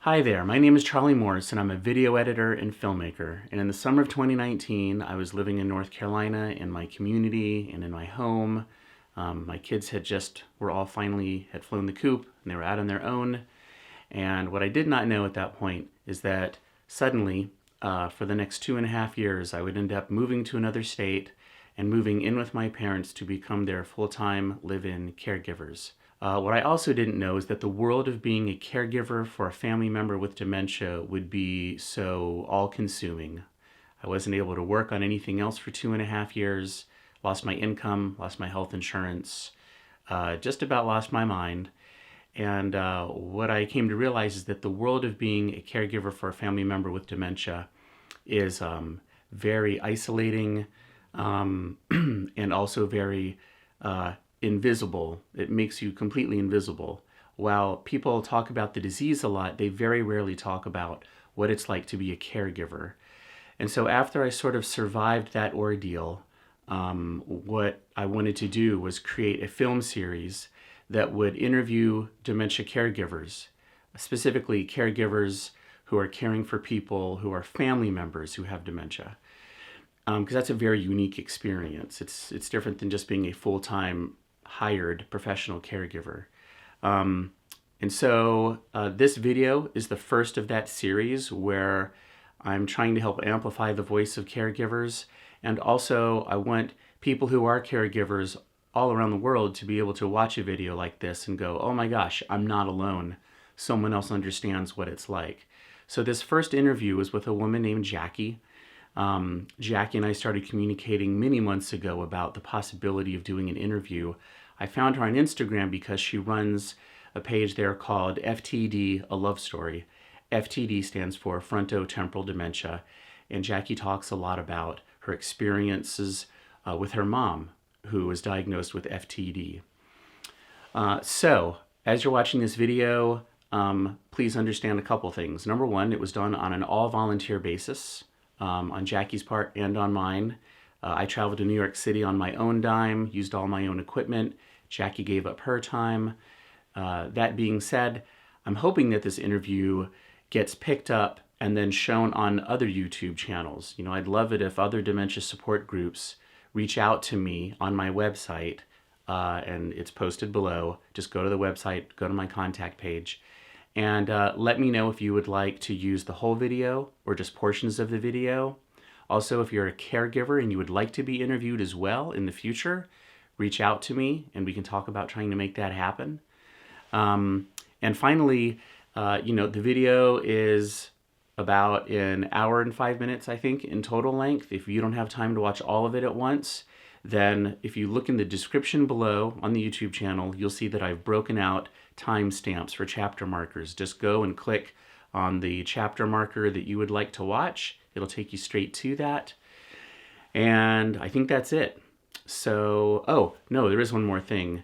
Hi there, my name is Charlie Morris and I'm a video editor and filmmaker. And in the summer of 2019, I was living in North Carolina in my community and in my home. My kids were all finally had flown the coop and they were out on their own. And what I did not know at that point is that suddenly, for the next 2.5 years, I would end up moving to another state and moving in with my parents to become their full-time live-in caregivers. What I also didn't know is that the world of being a caregiver for a family member with dementia would be so all-consuming. I wasn't able to work on anything else for 2.5 years, lost my income, lost my health insurance, just about lost my mind. And what I came to realize is that the world of being a caregiver for a family member with dementia is very isolating and also very invisible. It makes you completely invisible. While people talk about the disease a lot, they very rarely talk about what it's like to be a caregiver. And so after I sort of survived that ordeal, what I wanted to do was create a film series that would interview dementia caregivers, specifically caregivers who are caring for people who are family members who have dementia. Because that's a very unique experience. It's different than just being a full-time hired professional caregiver. And so this video is the first of that series where I'm trying to help amplify the voice of caregivers. And also I want people who are caregivers all around the world to be able to watch a video like this and go, oh my gosh, I'm not alone. Someone else understands what it's like. So this first interview was with a woman named Jackie. Jackie and I started communicating many months ago about the possibility of doing an interview. I found her on Instagram because she runs a page there called FTD, A Love Story. FTD stands for frontotemporal dementia, and Jackie talks a lot about her experiences with her mom, who was diagnosed with FTD. So, as you're watching this video, please understand a couple things. Number one, it was done on an all-volunteer basis. On Jackie's part and on mine. I traveled to New York City on my own dime, used all my own equipment. Jackie gave up her time. That being said, I'm hoping that this interview gets picked up and then shown on other YouTube channels. You know, I'd love it if other dementia support groups reach out to me on my website, and it's posted below. Just go to the website, go to my contact page, and let me know if you would like to use the whole video or just portions of the video. Also, if you're a caregiver and you would like to be interviewed as well in the future, reach out to me and we can talk about trying to make that happen. And finally, the video is about an hour and 5 minutes, I think, in total length. If you don't have time to watch all of it at once, then if you look in the description below on the YouTube channel, you'll see that I've broken out timestamps for chapter markers. Just go and click on the chapter marker that you would like to watch. It'll take you straight to that. And I think that's it. So, oh, no, there is one more thing.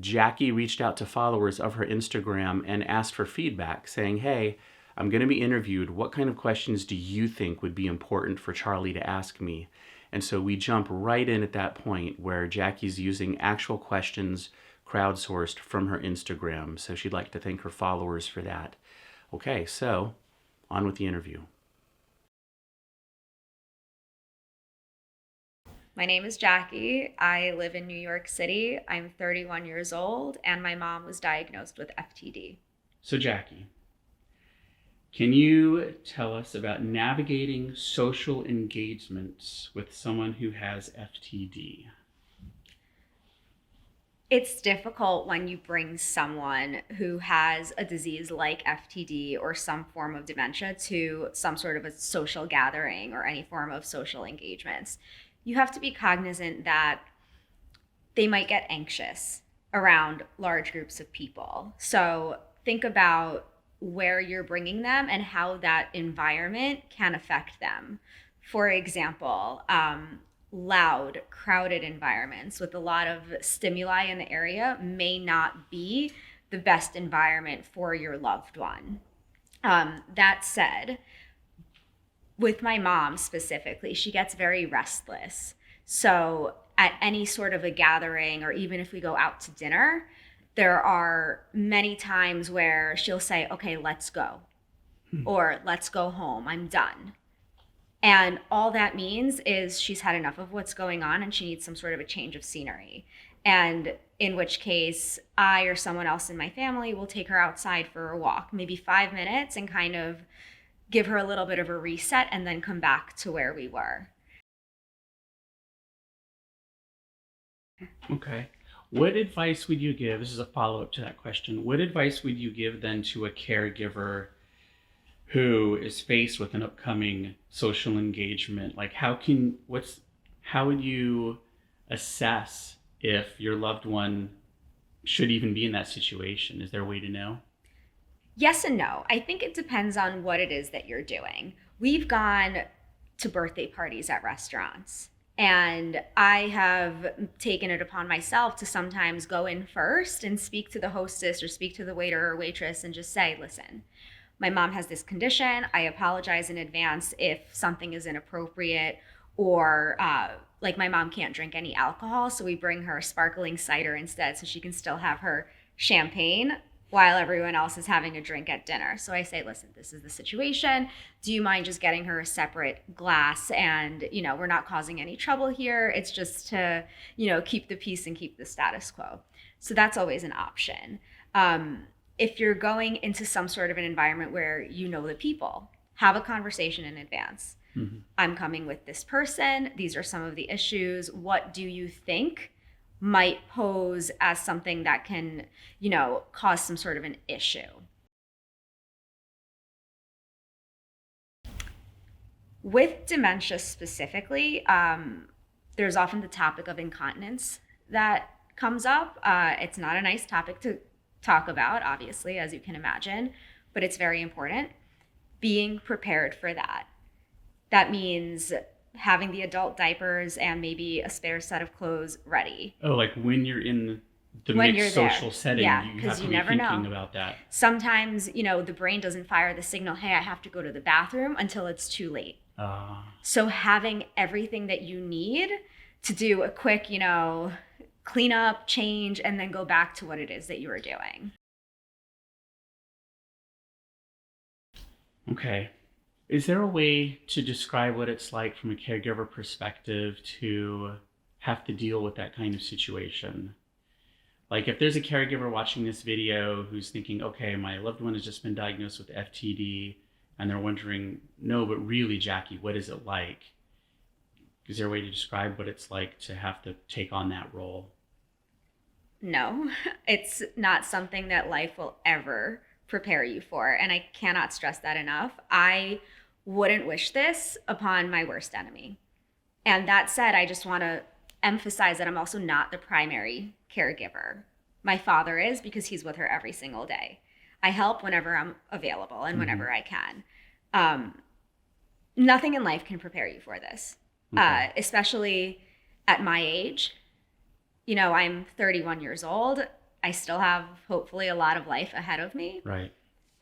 Jackie reached out to followers of her Instagram and asked for feedback, saying, hey, I'm going to be interviewed. What kind of questions do you think would be important for Charlie to ask me? And so we jump right in at that point where Jackie's using actual questions crowdsourced from her Instagram. So she'd like to thank her followers for that. Okay, so on with the interview. My name is Jackie. I live in New York City. I'm 31 years old, and my mom was diagnosed with FTD. So Jackie, can you tell us about navigating social engagements with someone who has FTD? It's difficult when you bring someone who has a disease like FTD or some form of dementia to some sort of a social gathering or any form of social engagements. You have to be cognizant that they might get anxious around large groups of people. So think about where you're bringing them and how that environment can affect them. For example, loud, crowded environments with a lot of stimuli in the area may not be the best environment for your loved one. That said, with my mom specifically, she gets very restless. So at any sort of a gathering, or even if we go out to dinner, There are many times where she'll say, okay, let's go, or let's go home, I'm done. And all that means is she's had enough of what's going on and she needs some sort of a change of scenery. And in which case, I or someone else in my family will take her outside for a walk, maybe 5 minutes, and kind of give her a little bit of a reset and then come back to where we were. Okay. What advice would you give? This is a follow-up to that question. What advice would you give then to a caregiver who is faced with an upcoming social engagement? Like how would you assess if your loved one should even be in that situation? Is there a way to know? Yes and no. I think it depends on what it is that you're doing. We've gone to birthday parties at restaurants, and I have taken it upon myself to sometimes go in first and speak to the hostess or speak to the waiter or waitress and just say, listen, my mom has this condition. I apologize in advance if something is inappropriate, or like my mom can't drink any alcohol, so we bring her sparkling cider instead so she can still have her champagne while everyone else is having a drink at dinner. So I say, listen, this is the situation. Do you mind just getting her a separate glass? And, we're not causing any trouble here. It's just to, keep the peace and keep the status quo. So that's always an option. If you're going into some sort of an environment where you know the people, have a conversation in advance. Mm-hmm. I'm coming with this person. These are some of the issues. What do you think might pose as something that can, cause some sort of an issue? With dementia specifically, there's often the topic of incontinence that comes up. It's not a nice topic to talk about, obviously, as you can imagine, but it's very important. Being prepared for that. That means having the adult diapers and maybe a spare set of clothes ready. Oh, like when you're in the mixed social setting, you have to be thinking about that. Sometimes, the brain doesn't fire the signal, hey, I have to go to the bathroom, until it's too late. So having everything that you need to do a quick, clean up, change, and then go back to what it is that you were doing. Okay. Is there a way to describe what it's like from a caregiver perspective to have to deal with that kind of situation? Like if there's a caregiver watching this video who's thinking, okay, my loved one has just been diagnosed with FTD, and they're wondering, no, but really, Jackie, what is it like? Is there a way to describe what it's like to have to take on that role? No, it's not something that life will ever prepare you for. And I cannot stress that enough. I wouldn't wish this upon my worst enemy. And that said, I just want to emphasize that I'm also not the primary caregiver. My father is, because he's with her every single day. I help whenever I'm available and whenever I can. Nothing in life can prepare you for this, especially at my age. I'm 31 years old. I still have hopefully a lot of life ahead of me. Right.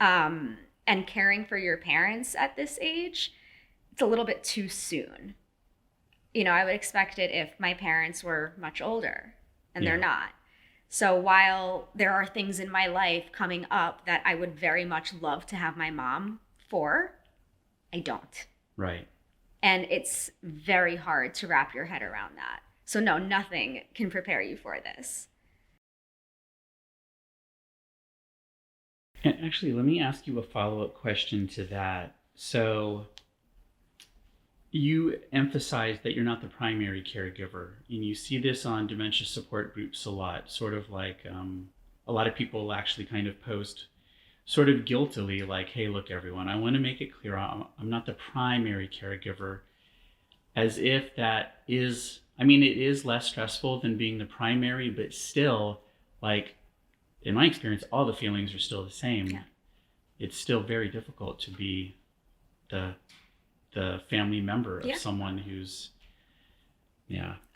And caring for your parents at this age, it's a little bit too soon. I would expect it if my parents were much older, and they're not. So while there are things in my life coming up that I would very much love to have my mom for, I don't. Right. And it's very hard to wrap your head around that. So no, nothing can prepare you for this. And actually, let me ask you a follow-up question to that. So you emphasize that you're not the primary caregiver, and you see this on dementia support groups a lot, sort of like a lot of people actually kind of post sort of guiltily like, hey, look, everyone, I want to make it clear I'm not the primary caregiver, as if that is, it is less stressful than being the primary, but still, like, in my experience, all the feelings are still the same. Yeah. It's still very difficult to be the family member of someone who's,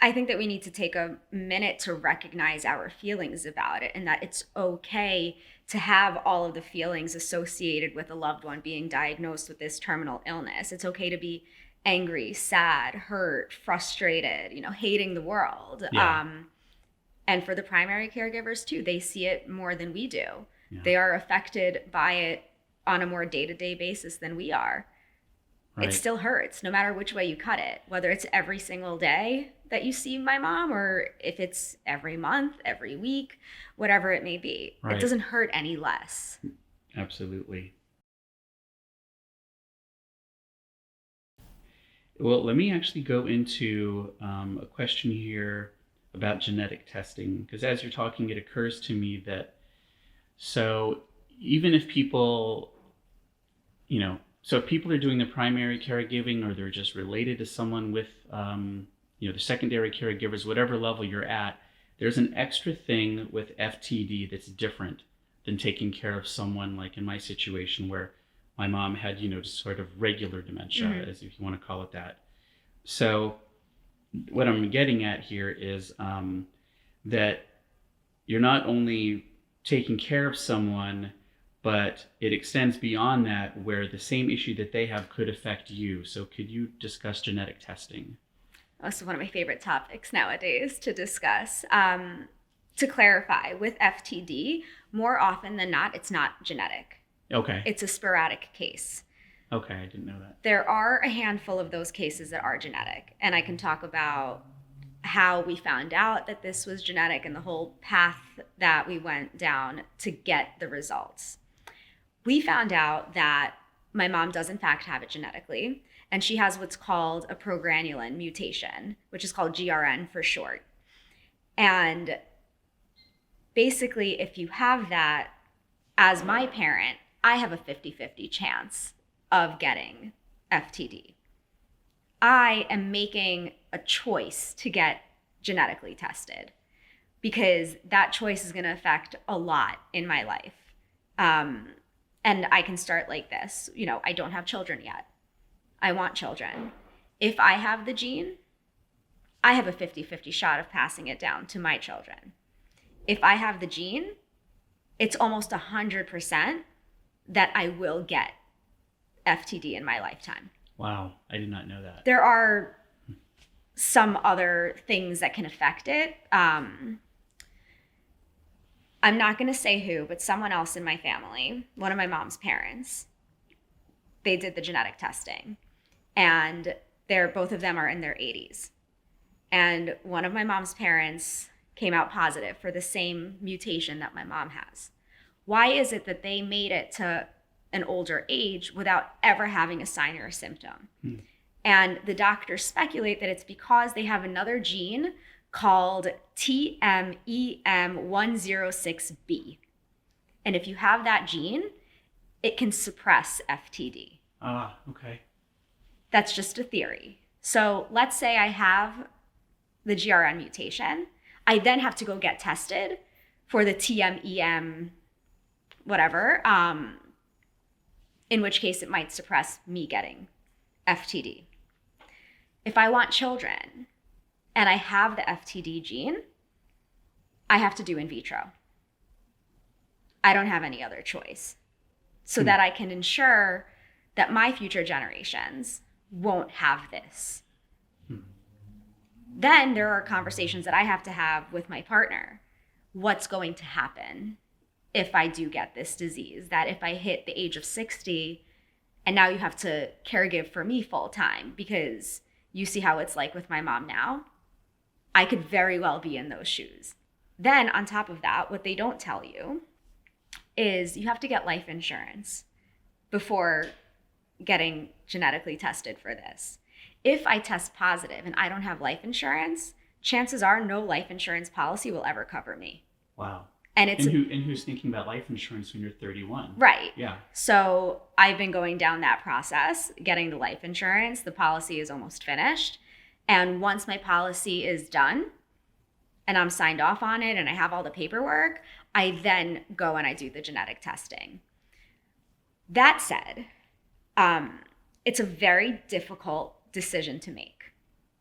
I think that we need to take a minute to recognize our feelings about it, and that it's okay to have all of the feelings associated with a loved one being diagnosed with this terminal illness. It's okay to be angry, sad, hurt, frustrated, hating the world. Yeah. And for the primary caregivers too, they see it more than we do. Yeah. They are affected by it on a more day-to-day basis than we are. Right. It still hurts no matter which way you cut it, whether it's every single day that you see my mom or if it's every month, every week, whatever it may be. Right. It doesn't hurt any less. Absolutely. Well, let me actually go into a question here about genetic testing, because as you're talking, it occurs to me that so even if people, so if people are doing the primary caregiving or they're just related to someone with, the secondary caregivers, whatever level you're at, there's an extra thing with FTD that's different than taking care of someone like in my situation where my mom had, just sort of regular dementia, as if you want to call it that. So what I'm getting at here is that you're not only taking care of someone, but it extends beyond that where the same issue that they have could affect you. So could you discuss genetic testing? This is one of my favorite topics nowadays to discuss. To clarify, with FTD, more often than not, it's not genetic. Okay. It's a sporadic case. Okay, I didn't know that. There are a handful of those cases that are genetic, and I can talk about how we found out that this was genetic and the whole path that we went down to get the results. We found out that my mom does in fact have it genetically, and she has what's called a progranulin mutation, which is called GRN for short. And basically, if you have that, as my parent, I have a 50-50 chance of getting FTD. I am making a choice to get genetically tested because that choice is going to affect a lot in my life. And I can start like this. I don't have children yet. I want children. If I have the gene, I have a 50-50 shot of passing it down to my children. If I have the gene, it's almost 100% that I will get FTD in my lifetime. Wow, I did not know that. There are some other things that can affect it. I'm not going to say who, but someone else in my family, one of my mom's parents, they did the genetic testing. And both of them are in their 80s. And one of my mom's parents came out positive for the same mutation that my mom has. Why is it that they made it to an older age without ever having a sign or a symptom? And the doctors speculate that it's because they have another gene called TMEM106B. And if you have that gene, it can suppress FTD. Ah, okay. That's just a theory. So let's say I have the GRN mutation. I then have to go get tested for the TMEM whatever, in which case it might suppress me getting FTD. If I want children and I have the FTD gene, I have to do in vitro. I don't have any other choice so that I can ensure that my future generations won't have this. Then there are conversations that I have to have with my partner. What's going to happen if I do get this disease? That if I hit the age of 60 and now you have to caregive for me full time because you see how it's like with my mom now, I could very well be in those shoes. Then on top of that, what they don't tell you is you have to get life insurance before getting genetically tested for this. If I test positive and I don't have life insurance, chances are no life insurance policy will ever cover me. Wow. And who's thinking about life insurance when you're 31? Right. Yeah. So I've been going down that process, getting the life insurance. The policy is almost finished. And once my policy is done and I'm signed off on it and I have all the paperwork, I then go and I do the genetic testing. That said, it's a very difficult decision to make,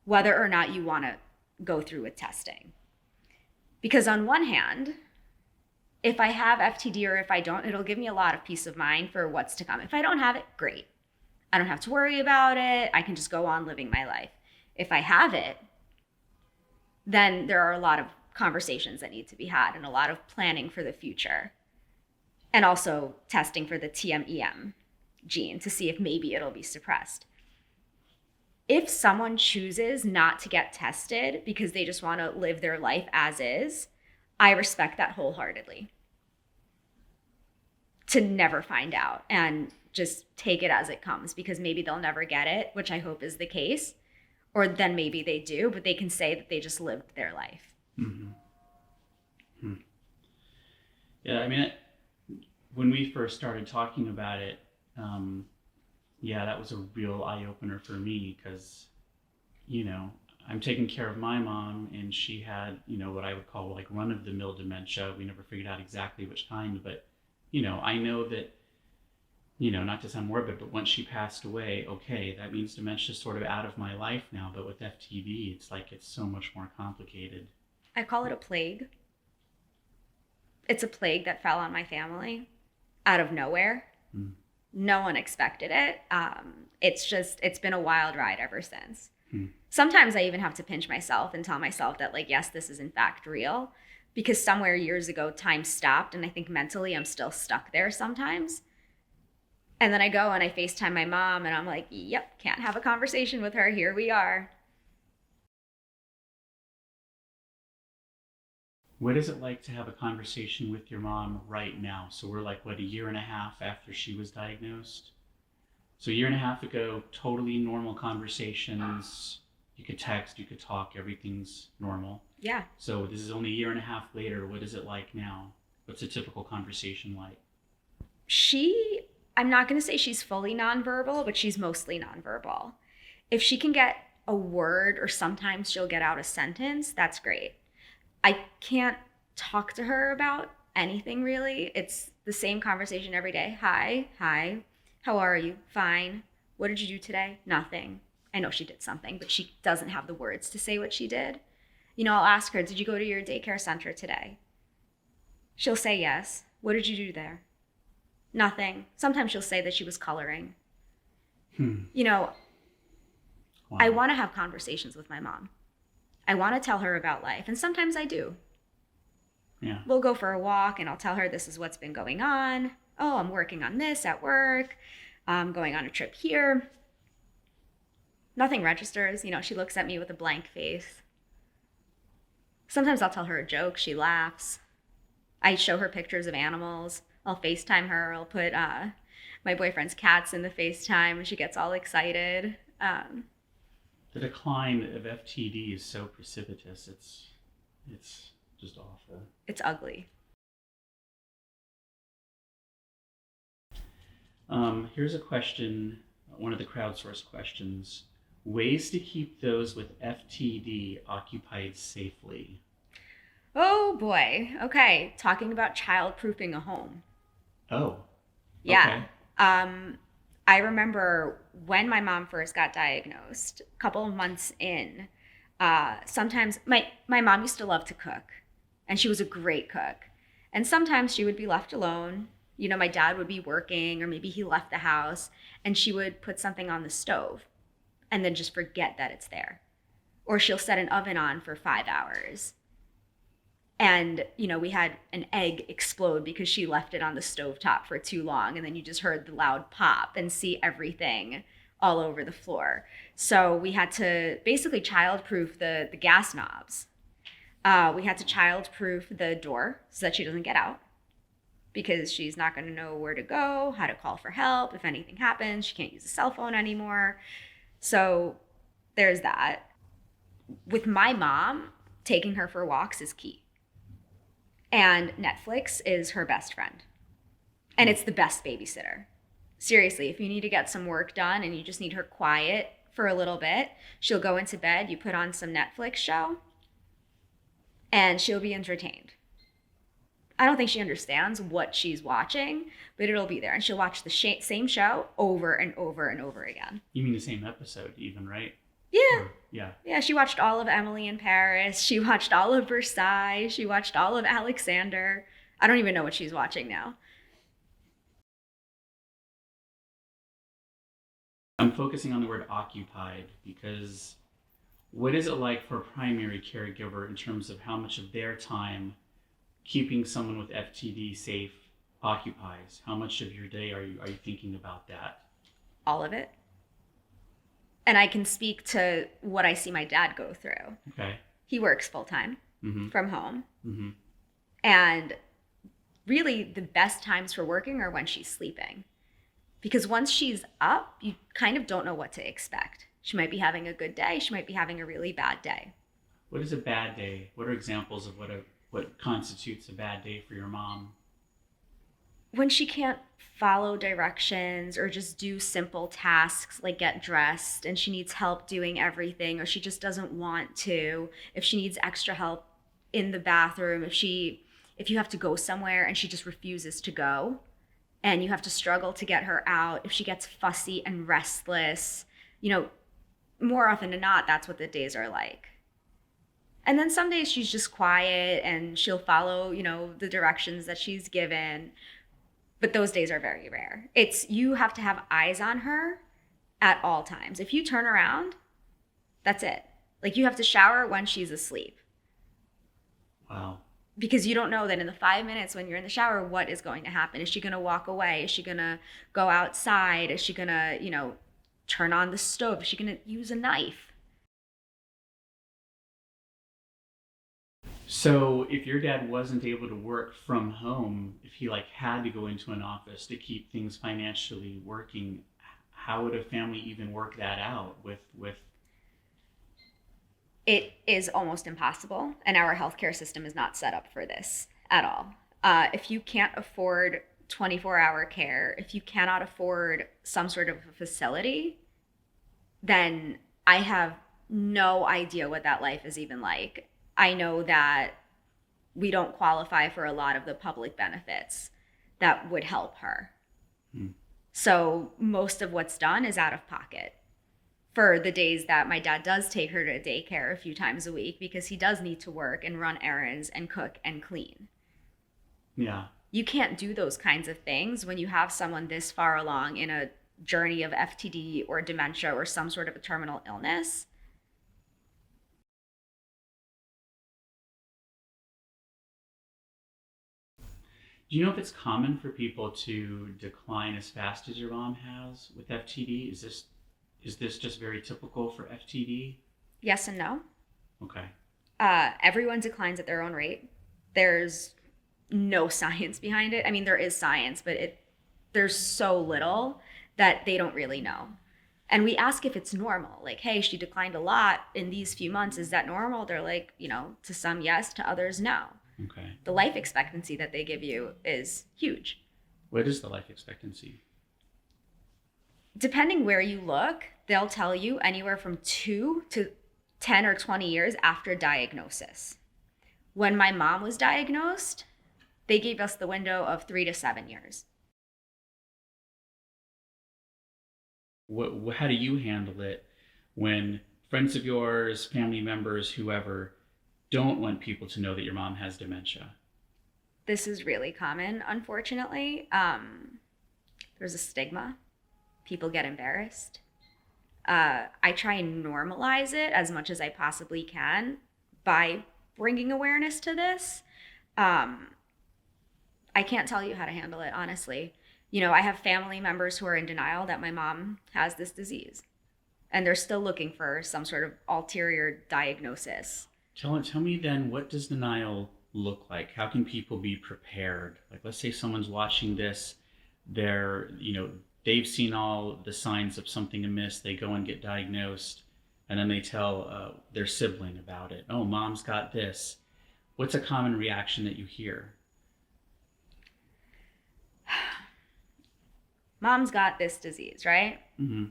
whether or not you want to go through with testing. Because on one hand, if I have FTD or if I don't, it'll give me a lot of peace of mind for what's to come. If I don't have it, great. I don't have to worry about it. I can just go on living my life. If I have it, then there are a lot of conversations that need to be had and a lot of planning for the future. And also testing for the TMEM gene to see if maybe it'll be suppressed. If someone chooses not to get tested because they just want to live their life as is, I respect that wholeheartedly. To never find out and just take it as it comes, because maybe they'll never get it, which I hope is the case. Or then maybe they do, but they can say that they just lived their life. Mm-hmm. Hmm. Yeah, I mean, when we first started talking about it, yeah, that was a real eye-opener for me because, you know, I'm taking care of my mom and she had, you know, what I would call like run-of-the-mill dementia. We never figured out exactly which kind, but, you know, I know that, you know, not to sound morbid, but once she passed away, okay, that means dementia's sort of out of my life now. But with FTD, it's like it's so much more complicated. I call it a plague. It's a plague that fell on my family out of nowhere. Mm. No one expected it. It's been a wild ride ever since. Mm. Sometimes I even have to pinch myself and tell myself that, like, yes, this is in fact real, because somewhere years ago time stopped, and I think mentally I'm still stuck there sometimes. And then I go and I FaceTime my mom and I'm like, yep, can't have a conversation with her. Here we are. What is it like to have a conversation with your mom right now? So we're like, what, a year and a half after she was diagnosed? So a year and a half ago, totally normal conversations. You could text, you could talk, everything's normal. Yeah. So this is only a year and a half later. What is it like now? What's a typical conversation like? I'm not going to say she's fully nonverbal, but she's mostly nonverbal. If she can get a word or sometimes she'll get out a sentence, that's great. I can't talk to her about anything really. It's the same conversation every day. Hi, how are you? Fine. What did you do today? Nothing. I know she did something, but she doesn't have the words to say what she did. You know, I'll ask her, did you go to your daycare center today? She'll say yes. What did you do there? Nothing. Sometimes she'll say that she was coloring. You know, wow. I want to have conversations with my mom. I want to tell her about life, and sometimes I do. Yeah. We'll go for a walk, and I'll tell her this is what's been going on. Oh, I'm working on this at work. I'm going on a trip here. Nothing registers. You know, she looks at me with a blank face. Sometimes I'll tell her a joke. She laughs. I show her pictures of animals. I'll FaceTime her. I'll put my boyfriend's cats in the FaceTime, and she gets all excited. The decline of FTD is so precipitous. It's just awful. It's ugly. Here's a question, one of the crowdsourced questions. Ways to keep those with FTD occupied safely. Oh boy. Okay. Talking about childproofing a home. Oh. Yeah. Okay. I remember when my mom first got diagnosed, a couple of months in, sometimes my mom used to love to cook, and she was a great cook. And sometimes she would be left alone. You know, my dad would be working, or maybe he left the house, and she would put something on the stove and then just forget that it's there. Or she'll set an oven on for 5 hours. And, you know, we had an egg explode because she left it on the stovetop for too long. And then you just heard the loud pop and see everything all over the floor. So we had to basically childproof the gas knobs. We had to childproof the door so that she doesn't get out, because she's not going to know where to go, how to call for help. If anything happens, she can't use a cell phone anymore. So there's that. With my mom, taking her for walks is key. And Netflix is her best friend. And it's the best babysitter. Seriously, if you need to get some work done and you just need her quiet for a little bit, she'll go into bed, you put on some Netflix show, and she'll be entertained. I don't think she understands what she's watching, but it'll be there. And she'll watch the same show over and over and over again. You mean the same episode even, right? Yeah. Yeah. Yeah, she watched all of Emily in Paris. She watched all of Versailles. She watched all of Alexander. I don't even know what she's watching now. I'm focusing on the word occupied because What is it like for a primary caregiver in terms of how much of their time keeping someone with FTD safe occupies? How much of your day are you thinking about that? All of it. And I can speak to what I see my dad go through. Okay. He works full time Mm-hmm. from home. Mm-hmm. And really, the best times for working are when she's sleeping. Because once she's up, you kind of don't know what to expect. She might be having a good day. She might be having a really bad day. What is a bad day? What are examples of what constitutes a bad day for your mom? When she can't follow directions or just do simple tasks like get dressed and she needs help doing everything, or she just doesn't want to, if she needs extra help in the bathroom, if you have to go somewhere and she just refuses to go and you have to struggle to get her out, if she gets fussy and restless, more often than not, that's what the days are like. And then some days she's just quiet and she'll follow, the directions that she's given. But those days are very rare. You have to have eyes on her at all times. If you turn around, that's it. Like, you have to shower when she's asleep. Wow. Because you don't know that in the 5 minutes when you're in the shower, what is going to happen? Is she going to walk away? Is she going to go outside? Is she going to, turn on the stove? Is she going to use a knife? So if your dad wasn't able to work from home, if he had to go into an office to keep things financially working, how would a family even work that out with It is almost impossible, and our healthcare system is not set up for this at all. If you can't afford 24-hour care, if you cannot afford some sort of a facility, then I have no idea what that life is even like. I know that we don't qualify for a lot of the public benefits that would help her. So most of what's done is out of pocket for the days that my dad does take her to daycare a few times a week, because he does need to work and run errands and cook and clean. Yeah. You can't do those kinds of things when you have someone this far along in a journey of FTD or dementia or some sort of a terminal illness. Do you know if it's common for people to decline as fast as your mom has with FTD? Is this just very typical for FTD? Yes and no. Okay. Everyone declines at their own rate. There's no science behind it. I mean, there is science, but there's so little that they don't really know. And we ask if it's normal. Like, hey, she declined a lot in these few months. Is that normal? They're like, to some yes, to others no. Okay. The life expectancy that they give you is huge. What is the life expectancy? Depending where you look, they'll tell you anywhere from 2 to 10 or 20 years after diagnosis. When my mom was diagnosed, they gave us the window of 3 to 7 years. How do you handle it when friends of yours, family members, whoever, don't want people to know that your mom has dementia? This is really common, unfortunately. There's a stigma. People get embarrassed. I try and normalize it as much as I possibly can by bringing awareness to this. I can't tell you how to handle it, honestly. I have family members who are in denial that my mom has this disease, and they're still looking for some sort of ulterior diagnosis. Tell me then, what does denial look like? How can people be prepared? Like, let's say someone's watching this, they've seen all the signs of something amiss, they go and get diagnosed, and then they tell their sibling about it. Oh, mom's got this. What's a common reaction that you hear? Mom's got this disease, right? Mm-hmm.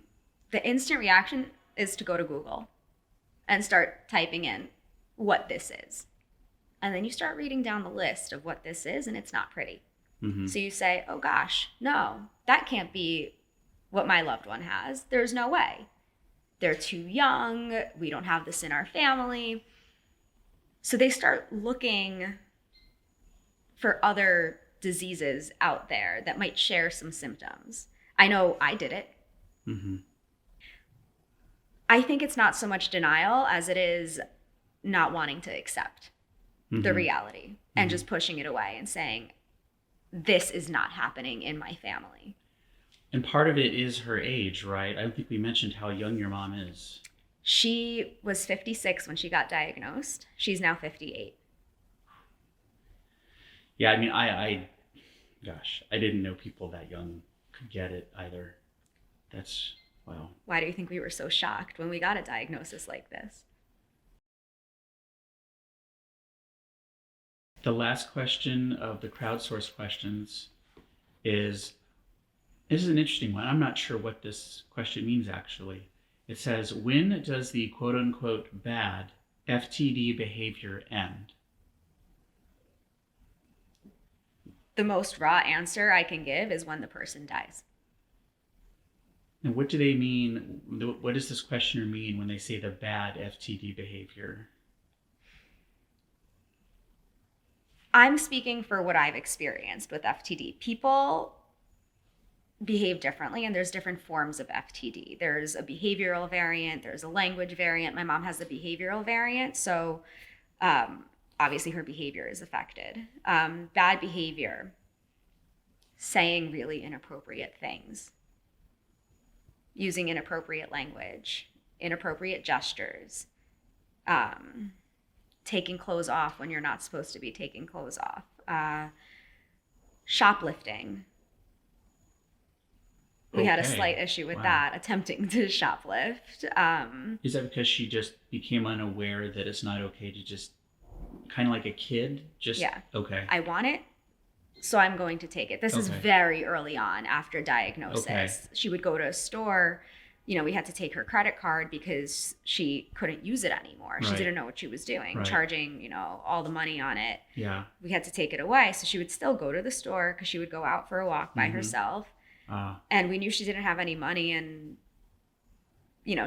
The instant reaction is to go to Google and start typing in what this is. And then you start reading down the list of what this is, and it's not pretty. Mm-hmm. So you say, oh gosh, no, that can't be what my loved one has. There's no way. They're too young. We don't have this in our family. So they start looking for other diseases out there that might share some symptoms. I know I did it. Mm-hmm. I think it's not so much denial as it is not wanting to accept the reality and just pushing it away and saying, this is not happening in my family. And part of it is her age, right? I don't think we mentioned how young your mom is. She was 56 when she got diagnosed. She's now 58. Yeah, I mean, gosh, I didn't know people that young could get it either. That's, wow. Why do you think we were so shocked when we got a diagnosis like this? The last question of the crowdsourced questions is, this is an interesting one. I'm not sure what this question means, actually. It says, when does the quote-unquote bad FTD behavior end? The most raw answer I can give is when the person dies. And what do they mean? What does this questioner mean when they say the bad FTD behavior? I'm speaking for what I've experienced with FTD. People behave differently, and there's different forms of FTD. There's a behavioral variant, there's a language variant. My mom has the behavioral variant, so obviously her behavior is affected. Bad behavior, saying really inappropriate things, using inappropriate language, inappropriate gestures, taking clothes off when you're not supposed to be taking clothes off, shoplifting. We had a slight issue with that, attempting to shoplift. Is that because she just became unaware that it's not okay to just, kind of like a kid? Yeah. Okay. I want it, so I'm going to take it. This is very early on after diagnosis. Okay. She would go to a store. We had to take her credit card because she couldn't use it anymore. She didn't know what she was doing, charging, all the money on it. Yeah. We had to take it away. So she would still go to the store because she would go out for a walk by herself. And we knew she didn't have any money, and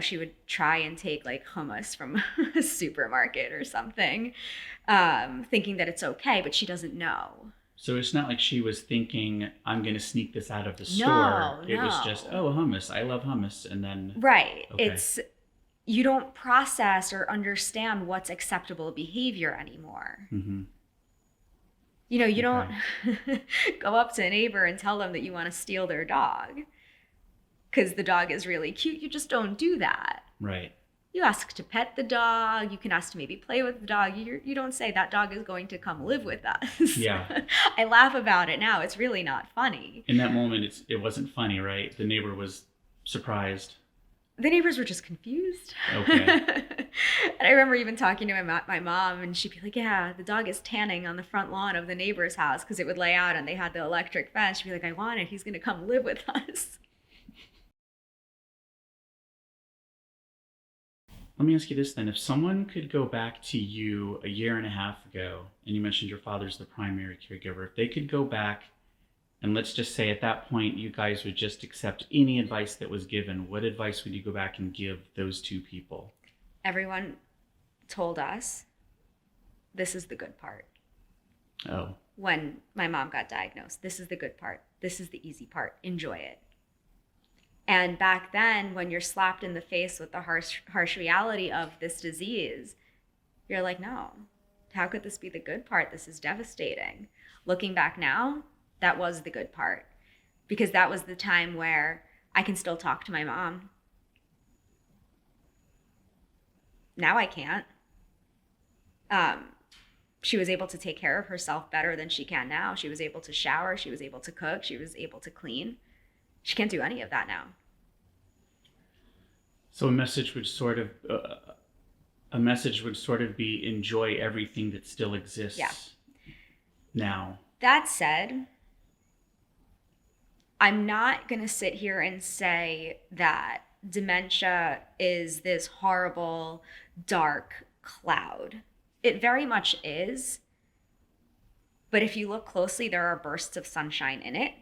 she would try and take like hummus from a supermarket or something, thinking that it's okay, but she doesn't know. So it's not like she was thinking, I'm going to sneak this out of the store. No. It was just, hummus. I love hummus. And then. Right. Okay. You don't process or understand what's acceptable behavior anymore. Mm-hmm. You don't go up to a neighbor and tell them that you want to steal their dog because the dog is really cute. You just don't do that. Right. You ask to pet the dog. You can ask to maybe play with the dog. You don't say that dog is going to come live with us. Yeah. I laugh about it now. It's really not funny. In that moment, it wasn't funny, right? The neighbor was surprised. The neighbors were just confused. Okay. And I remember even talking to my mom, and she'd be like, yeah, the dog is tanning on the front lawn of the neighbor's house because it would lay out and they had the electric fence. She'd be like, I want it. He's going to come live with us. Let me ask you this then. If someone could go back to you a year and a half ago, and you mentioned your father's the primary caregiver, if they could go back, and let's just say at that point you guys would just accept any advice that was given, what advice would you go back and give those two people? Everyone told us this is the good part. Oh. When my mom got diagnosed, this is the good part. This is the easy part. Enjoy it. And back then, when you're slapped in the face with the harsh reality of this disease, you're like, no, how could this be the good part? This is devastating. Looking back now, that was the good part, because that was the time where I can still talk to my mom. Now I can't. She was able to take care of herself better than she can now. She was able to shower. She was able to cook. She was able to clean. She can't do any of that now. So a message would sort of be enjoy everything that still exists now. That said, I'm not going to sit here and say that dementia is this horrible, dark cloud. It very much is. But if you look closely, there are bursts of sunshine in it.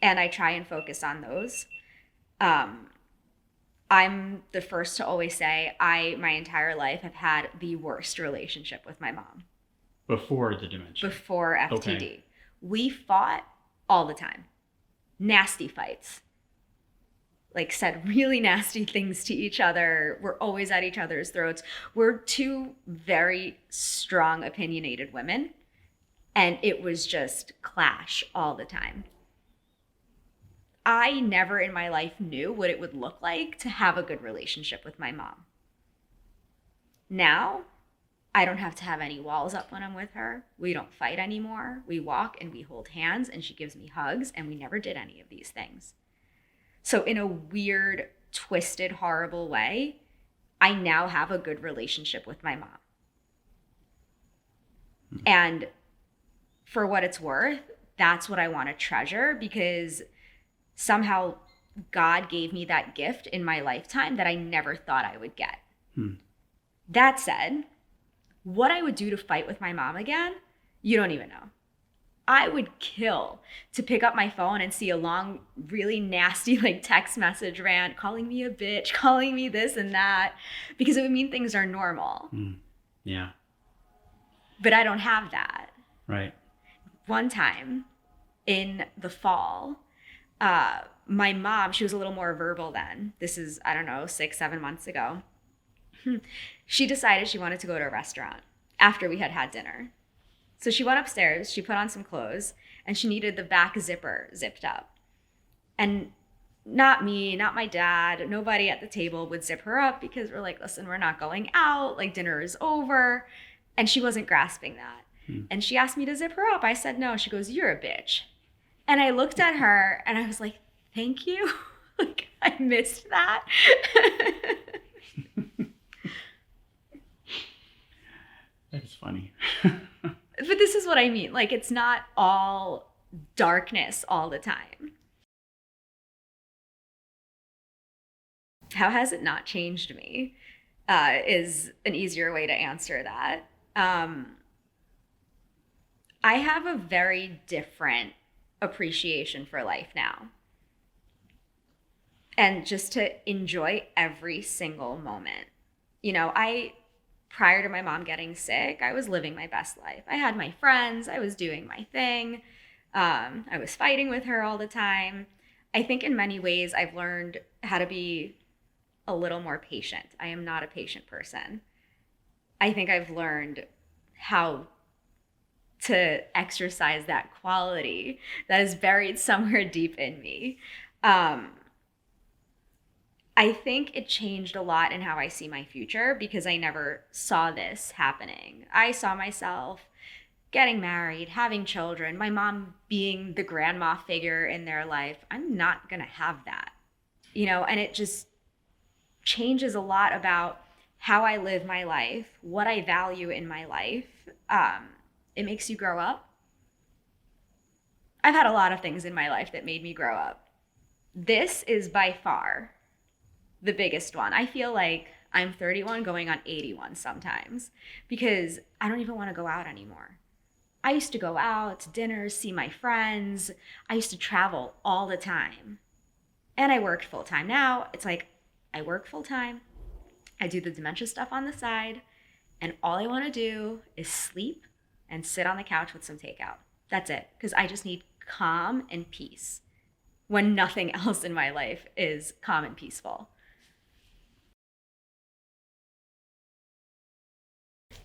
And I try and focus on those. I'm the first to always say my entire life have had the worst relationship with my mom. Before the dementia? Before FTD. Okay. We fought all the time. Nasty fights. like said really nasty things to each other. We're always at each other's throats. We're two very strong, opinionated women. And it was just clash all the time. I never in my life knew what it would look like to have a good relationship with my mom. Now, I don't have to have any walls up when I'm with her. We don't fight anymore. We walk and we hold hands and she gives me hugs, and we never did any of these things. So in a weird, twisted, horrible way, I now have a good relationship with my mom. And for what it's worth, that's what I want to treasure, because somehow God gave me that gift in my lifetime that I never thought I would get. That said, what I would do to fight with my mom again, you don't even know. I would kill to pick up my phone and see a long, really nasty like text message rant, calling me a bitch, calling me this and that, because it would mean things are normal. Yeah. But I don't have that. Right. One time in the fall, my mom, she was a little more verbal then. This is, I don't know, 6-7 months ago. She decided she wanted to go to a restaurant after we had dinner. So she went upstairs, she put on some clothes, and she needed the back zipper zipped up. And not me, not my dad, nobody at the table would zip her up, because we're like, listen, we're not going out, like dinner is over. And she wasn't grasping that. And she asked me to zip her up. I said no. She goes, you're a bitch. And I looked at her and I was like, thank you. Like, I missed that. That's funny. But this is what I mean. Like, it's not all darkness all the time. How has it not changed me is an easier way to answer that. I have a very different appreciation for life now. And just to enjoy every single moment. You know, prior to my mom getting sick, I was living my best life. I had my friends, I was doing my thing. I was fighting with her all the time. I think in many ways I've learned how to be a little more patient. I am not a patient person. I think I've learned how to exercise that quality that is buried somewhere deep in me. I think it changed a lot in how I see my future, because I never saw this happening. I saw myself getting married, having children, my mom being the grandma figure in their life. I'm not gonna have that, you know, and it just changes a lot about how I live my life, what I value in my life. It makes you grow up. I've had a lot of things in my life that made me grow up. This is by far the biggest one. I feel like I'm 31 going on 81 sometimes, because I don't even want to go out anymore. I used to go out to dinners, see my friends. I used to travel all the time. And I worked full time. Now it's like I work full time. I do the dementia stuff on the side. And all I want to do is sleep and sit on the couch with some takeout. That's it. Because I just need calm and peace when nothing else in my life is calm and peaceful.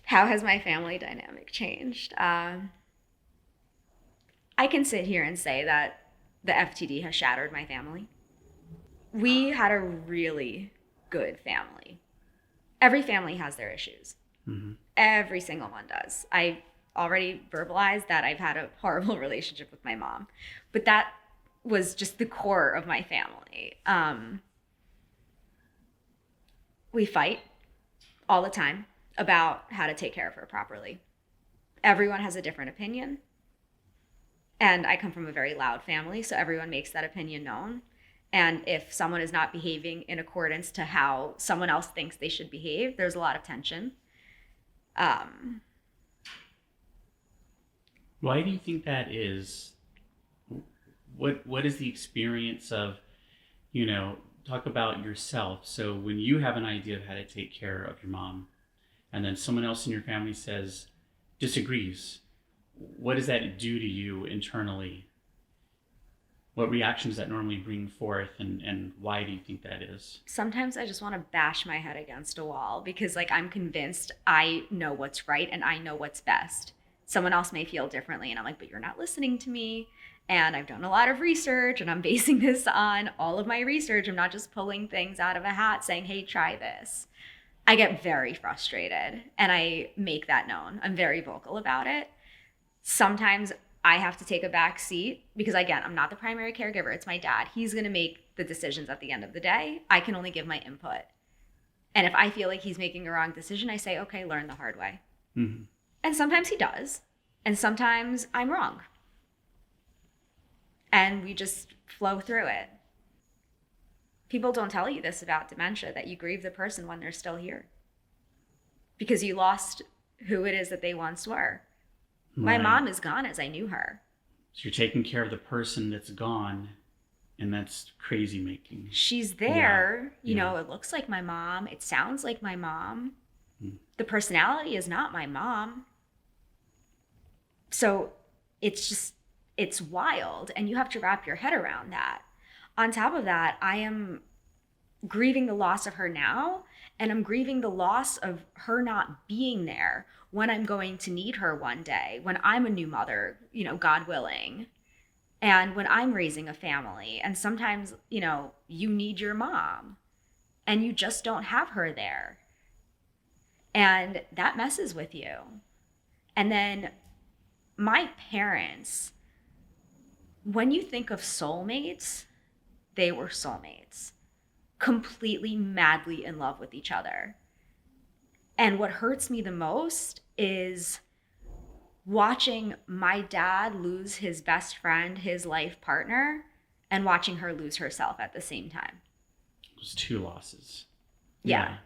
How has my family dynamic changed? I can sit here and say that the FTD has shattered my family. We had a really good family. Every family has their issues. Mm-hmm. Every single one does. I already verbalized that I've had a horrible relationship with my mom, but that was just the core of my family. We fight all the time about how to take care of her properly. Everyone has a different opinion. And I come from a very loud family, so everyone makes that opinion known. And if someone is not behaving in accordance to how someone else thinks they should behave, there's a lot of tension. Why do you think that is? What is the experience of, talk about yourself. So when you have an idea of how to take care of your mom, and then someone else in your family disagrees, what does that do to you internally What reactions that normally bring forth, and why do you think that is? Sometimes I just want to bash my head against a wall because like I'm convinced I know what's right and I know what's best. Someone else may feel differently and I'm like, but you're not listening to me. And I've done a lot of research and I'm basing this on all of my research. I'm not just pulling things out of a hat saying, hey, try this. I get very frustrated and I make that known. I'm very vocal about it. Sometimes I have to take a back seat because, again, I'm not the primary caregiver. It's my dad. He's going to make the decisions at the end of the day. I can only give my input. And if I feel like he's making a wrong decision, I say, okay, learn the hard way. Mm-hmm. And sometimes he does. And sometimes I'm wrong. And we just flow through it. People don't tell you this about dementia, that you grieve the person when they're still here. Because you lost who it is that they once were. My mom is gone as I knew her. So you're taking care of the person that's gone, and that's crazy making. She's there. You know, it looks like my mom. It sounds like my mom. The personality is not my mom. So it's wild, and you have to wrap your head around that. On top of that, I am grieving the loss of her now, and I'm grieving the loss of her not being there when I'm going to need her one day, when I'm a new mother, you know, God willing, and when I'm raising a family. And sometimes, you know, you need your mom and you just don't have her there. And that messes with you. And then my parents, when you think of soulmates, they were soulmates, completely madly in love with each other. And what hurts me the most is watching my dad lose his best friend, his life partner, and watching her lose herself at the same time. It was 2 losses. Yeah.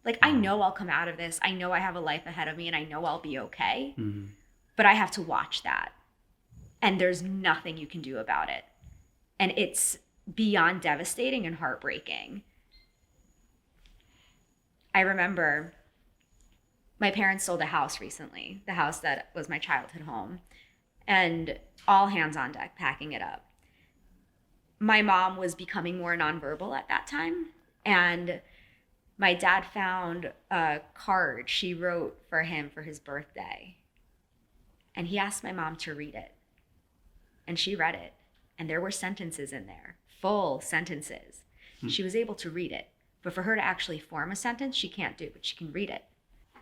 Like, I know I'll come out of this. I know I have a life ahead of me and I know I'll be okay. Mm-hmm. But I have to watch that. And there's nothing you can do about it. And it's beyond devastating and heartbreaking. I remember my parents sold a house recently, the house that was my childhood home, and all hands on deck packing it up. My mom was becoming more nonverbal at that time, and my dad found a card she wrote for him for his birthday, and he asked my mom to read it, and she read it, and there were sentences in there, full sentences. She was able to read it, but for her to actually form a sentence, she can't do, but she can read it.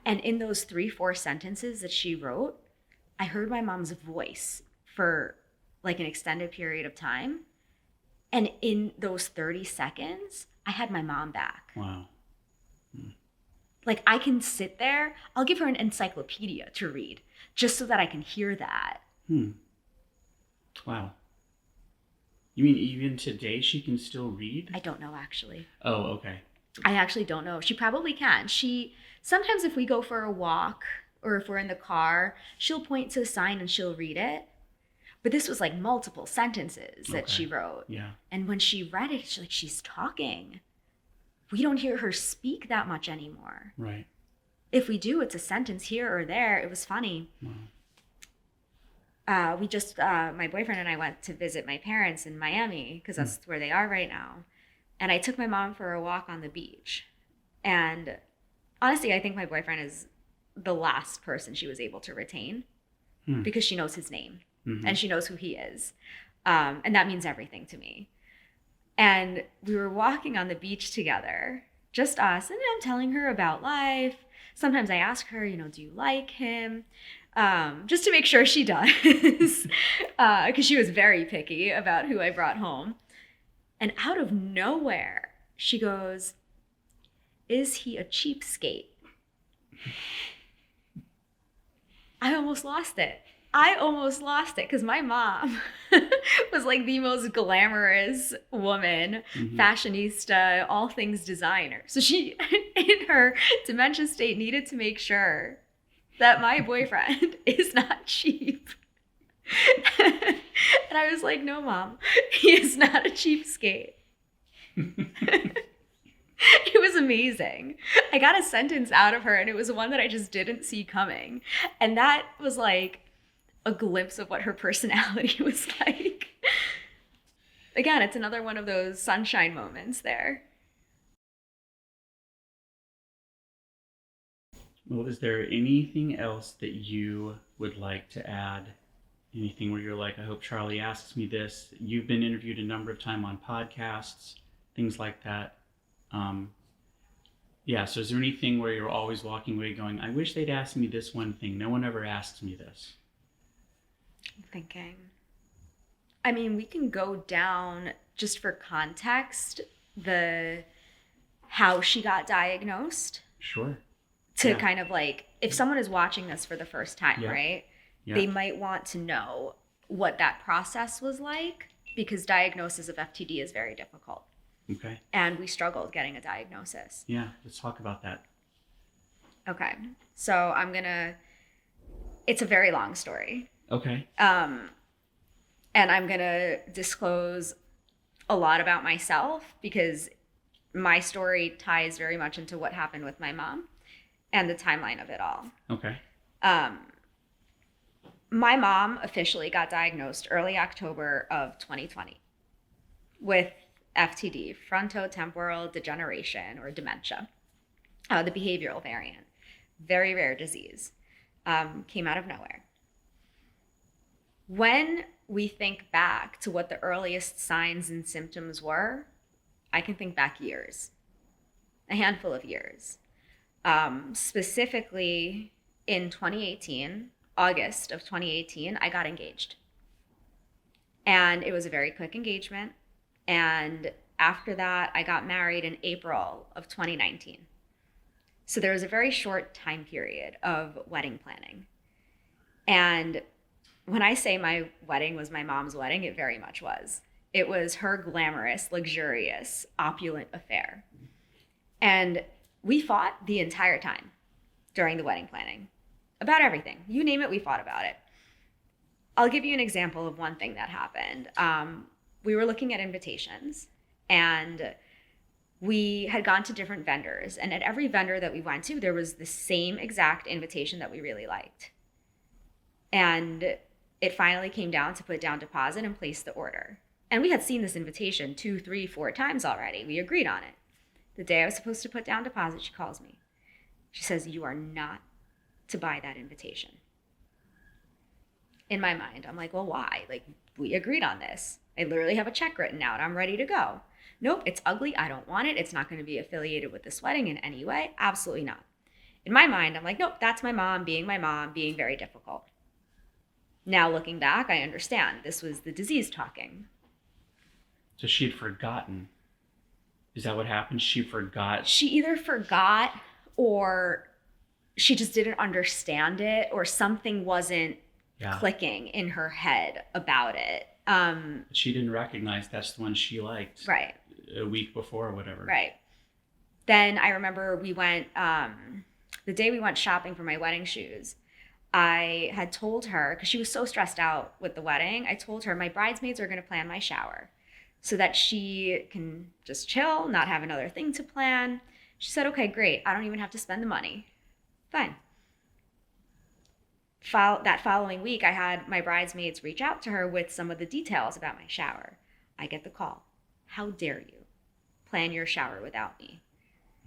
And in those 3-4 sentences that she wrote, I heard my mom's voice for like an extended period of time. And in those 30 seconds, I had my mom back. Wow. Like, I can sit there, I'll give her an encyclopedia to read just so that I can hear that. Wow. You mean even today she can still read? I don't know, actually. Oh, okay. I actually don't know. She probably can. Sometimes if we go for a walk or if we're in the car, she'll point to a sign and she'll read it. But this was like multiple sentences that she wrote. Yeah. And when she read it, she's talking. We don't hear her speak that much anymore. Right. If we do, it's a sentence here or there. It was funny. Wow. My boyfriend and I went to visit my parents in Miami because that's where they are right now. And I took my mom for a walk on the beach. And honestly, I think my boyfriend is the last person she was able to retain because she knows his name and she knows who he is. And that means everything to me. And we were walking on the beach together, just us. And I'm telling her about life. Sometimes I ask her, do you like him? Just to make sure she does. Because she was very picky about who I brought home. And out of nowhere, she goes, "Is he a cheapskate?" I almost lost it because my mom was like the most glamorous woman, fashionista, all things designer. So she, in her dementia state, needed to make sure that my boyfriend is not cheap. And I was like, "No, Mom, he is not a cheapskate." It was amazing. I got a sentence out of her, and it was one that I just didn't see coming. And that was like a glimpse of what her personality was like. Again, it's another one of those sunshine moments there. Well, is there anything else that you would like to add? Anything where you're like, I hope Charlie asks me this? You've been interviewed a number of times on podcasts, things like that. Yeah, so is there anything where you're always walking away going, I wish they'd ask me this one thing. No one ever asks me this. I'm thinking. I mean, we can go down, just for context, the how she got diagnosed. Sure. To kind of like, if someone is watching this for the first time, right? Yeah. They might want to know what that process was like, because diagnosis of FTD is very difficult. Okay. And we struggled getting a diagnosis. Yeah, let's talk about that. Okay. So it's a very long story. Okay. And I'm going to disclose a lot about myself, because my story ties very much into what happened with my mom and the timeline of it all. Okay. My mom officially got diagnosed early October of 2020 with FTD, frontotemporal degeneration, or dementia, the behavioral variant. Very rare disease. Came out of nowhere. When we think back to what the earliest signs and symptoms were, I can think back years, a handful of years. Specifically in 2018, August of 2018, I got engaged. And it was a very quick engagement. And after that, I got married in April of 2019. So there was a very short time period of wedding planning. And when I say my wedding was my mom's wedding, it very much was. It was her glamorous, luxurious, opulent affair. And we fought the entire time during the wedding planning about everything. You name it, we fought about it. I'll give you an example of one thing that happened. We were looking at invitations, and we had gone to different vendors. And at every vendor that we went to, there was the same exact invitation that we really liked. And it finally came down to put down deposit and place the order. And we had seen this invitation 2, 3, 4 times already. We agreed on it. The day I was supposed to put down deposit, she calls me. She says, you are not to buy that invitation. In my mind, I'm like, well, why? Like, we agreed on this. I literally have a check written out. I'm ready to go. Nope, it's ugly. I don't want it. It's not going to be affiliated with this wedding in any way. Absolutely not. In my mind, I'm like, nope, that's my mom being very difficult. Now looking back, I understand. This was the disease talking. So she'd forgotten. Is that what happened? She forgot? She either forgot, or she just didn't understand it, or something wasn't clicking in her head about it. She didn't recognize that's the one she liked. Right. A week before or whatever. Right. Then I remember we went, the day we went shopping for my wedding shoes, I had told her, because she was so stressed out with the wedding, I told her my bridesmaids are going to plan my shower so that she can just chill, not have another thing to plan. She said, okay, great. I don't even have to spend the money. Fine. That following week, I had my bridesmaids reach out to her with some of the details about my shower. I get the call. How dare you plan your shower without me?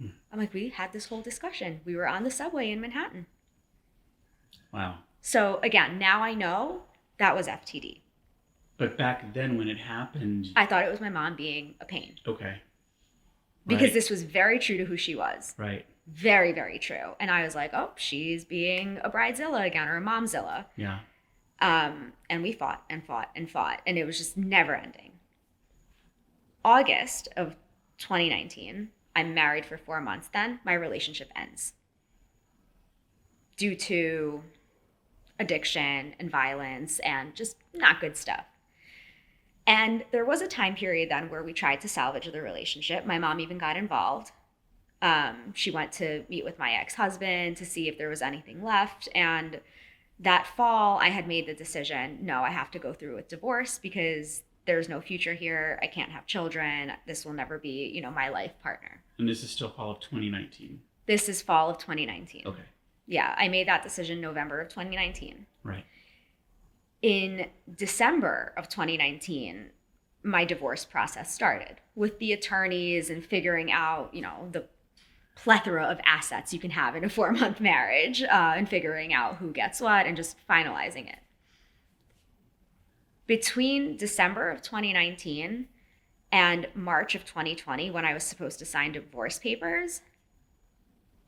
I'm like, we had this whole discussion. We were on the subway in Manhattan. Wow. So again, now I know that was FTD. But back then when it happened, I thought it was my mom being a pain. Okay. Because this was very true to who she was. Right. Very, very true. And I was like, oh, she's being a bridezilla again, or a momzilla. Yeah. And we fought and fought and fought, and it was just never ending. August of 2019, I'm married for 4 months then, my relationship ends. Due to addiction and violence and just not good stuff. And there was a time period then where we tried to salvage the relationship. My mom even got involved. She went to meet with my ex-husband to see if there was anything left. And that fall, I had made the decision, no, I have to go through with divorce because there's no future here. I can't have children. This will never be, my life partner. And this is still fall of 2019. This is fall of 2019. Okay. Yeah, I made that decision November of 2019. Right. In December of 2019, my divorce process started with the attorneys and figuring out, the plethora of assets you can have in a 4-month marriage, and figuring out who gets what and just finalizing it. Between December of 2019 and March of 2020, when I was supposed to sign divorce papers,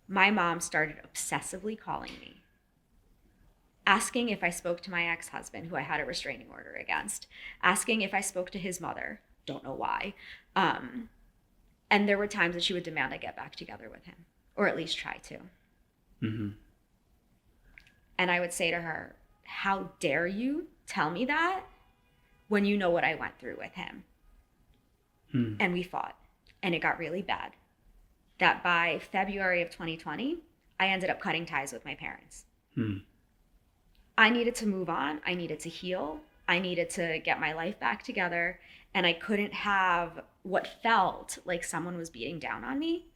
my mom started obsessively calling me, asking if I spoke to my ex-husband, who I had a restraining order against, asking if I spoke to his mother, don't know why. And there were times that she would demand I get back together with him, or at least try to. Mm-hmm. And I would say to her, how dare you tell me that when you know what I went through with him? And we fought, and it got really bad. That by February of 2020, I ended up cutting ties with my parents. I needed to move on. I needed to heal. I needed to get my life back together. And I couldn't have what felt like someone was beating down on me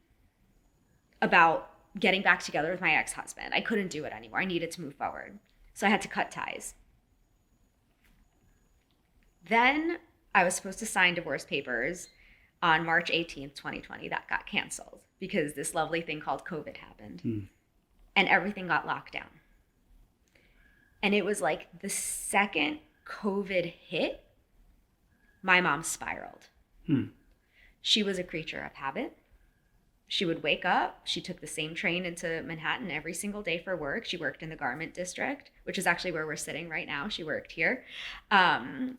about getting back together with my ex-husband. I couldn't do it anymore. I needed to move forward. So I had to cut ties. Then I was supposed to sign divorce papers on March 18th, 2020. That got canceled because this lovely thing called COVID happened. And everything got locked down. And it was like the second COVID hit, my mom spiraled. She was a creature of habit. She would wake up. She took the same train into Manhattan every single day for work. She worked in the garment district, which is actually where we're sitting right now. She worked here. And,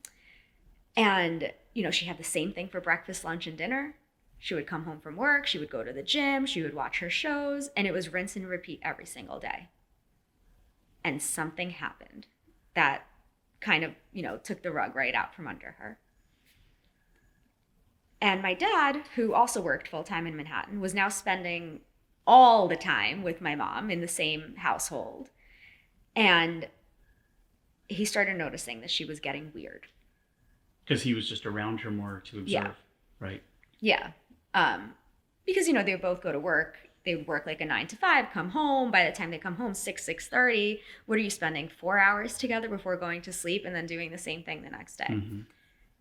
she had the same thing for breakfast, lunch, and dinner. She would come home from work. She would go to the gym. She would watch her shows. And it was rinse and repeat every single day. And something happened that kind of, took the rug right out from under her. And my dad, who also worked full-time in Manhattan, was now spending all the time with my mom in the same household. And he started noticing that she was getting weird. Because he was just around her more to observe, right? Yeah. Because, they would both go to work. They would work like a 9 to 5, come home. By the time they come home, 6:30. What are you spending 4 hours together before going to sleep and then doing the same thing the next day?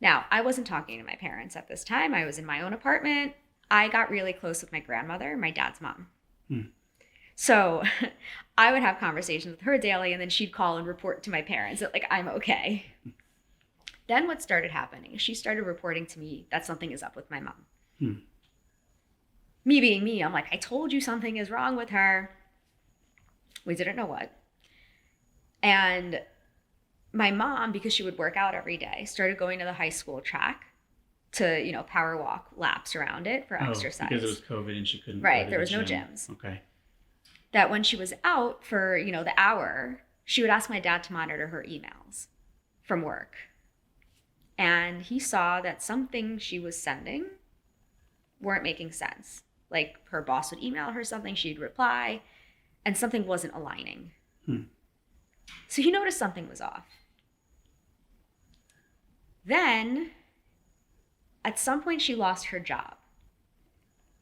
Now, I wasn't talking to my parents at this time. I was in my own apartment. I got really close with my grandmother, my dad's mom. So I would have conversations with her daily, and then she'd call and report to my parents that, I'm okay. Then what started happening is she started reporting to me that something is up with my mom. Me being me, I'm like, I told you something is wrong with her. We didn't know what. And my mom, because she would work out every day, started going to the high school track to, power walk laps around it for exercise. Because it was COVID and she couldn't. Right, go to there the was no gym. gyms. Okay. That when she was out for, the hour, she would ask my dad to monitor her emails from work. And he saw that some things she was sending weren't making sense. Like her boss would email her something, she'd reply, and something wasn't aligning. So he noticed something was off. Then, at some point, she lost her job.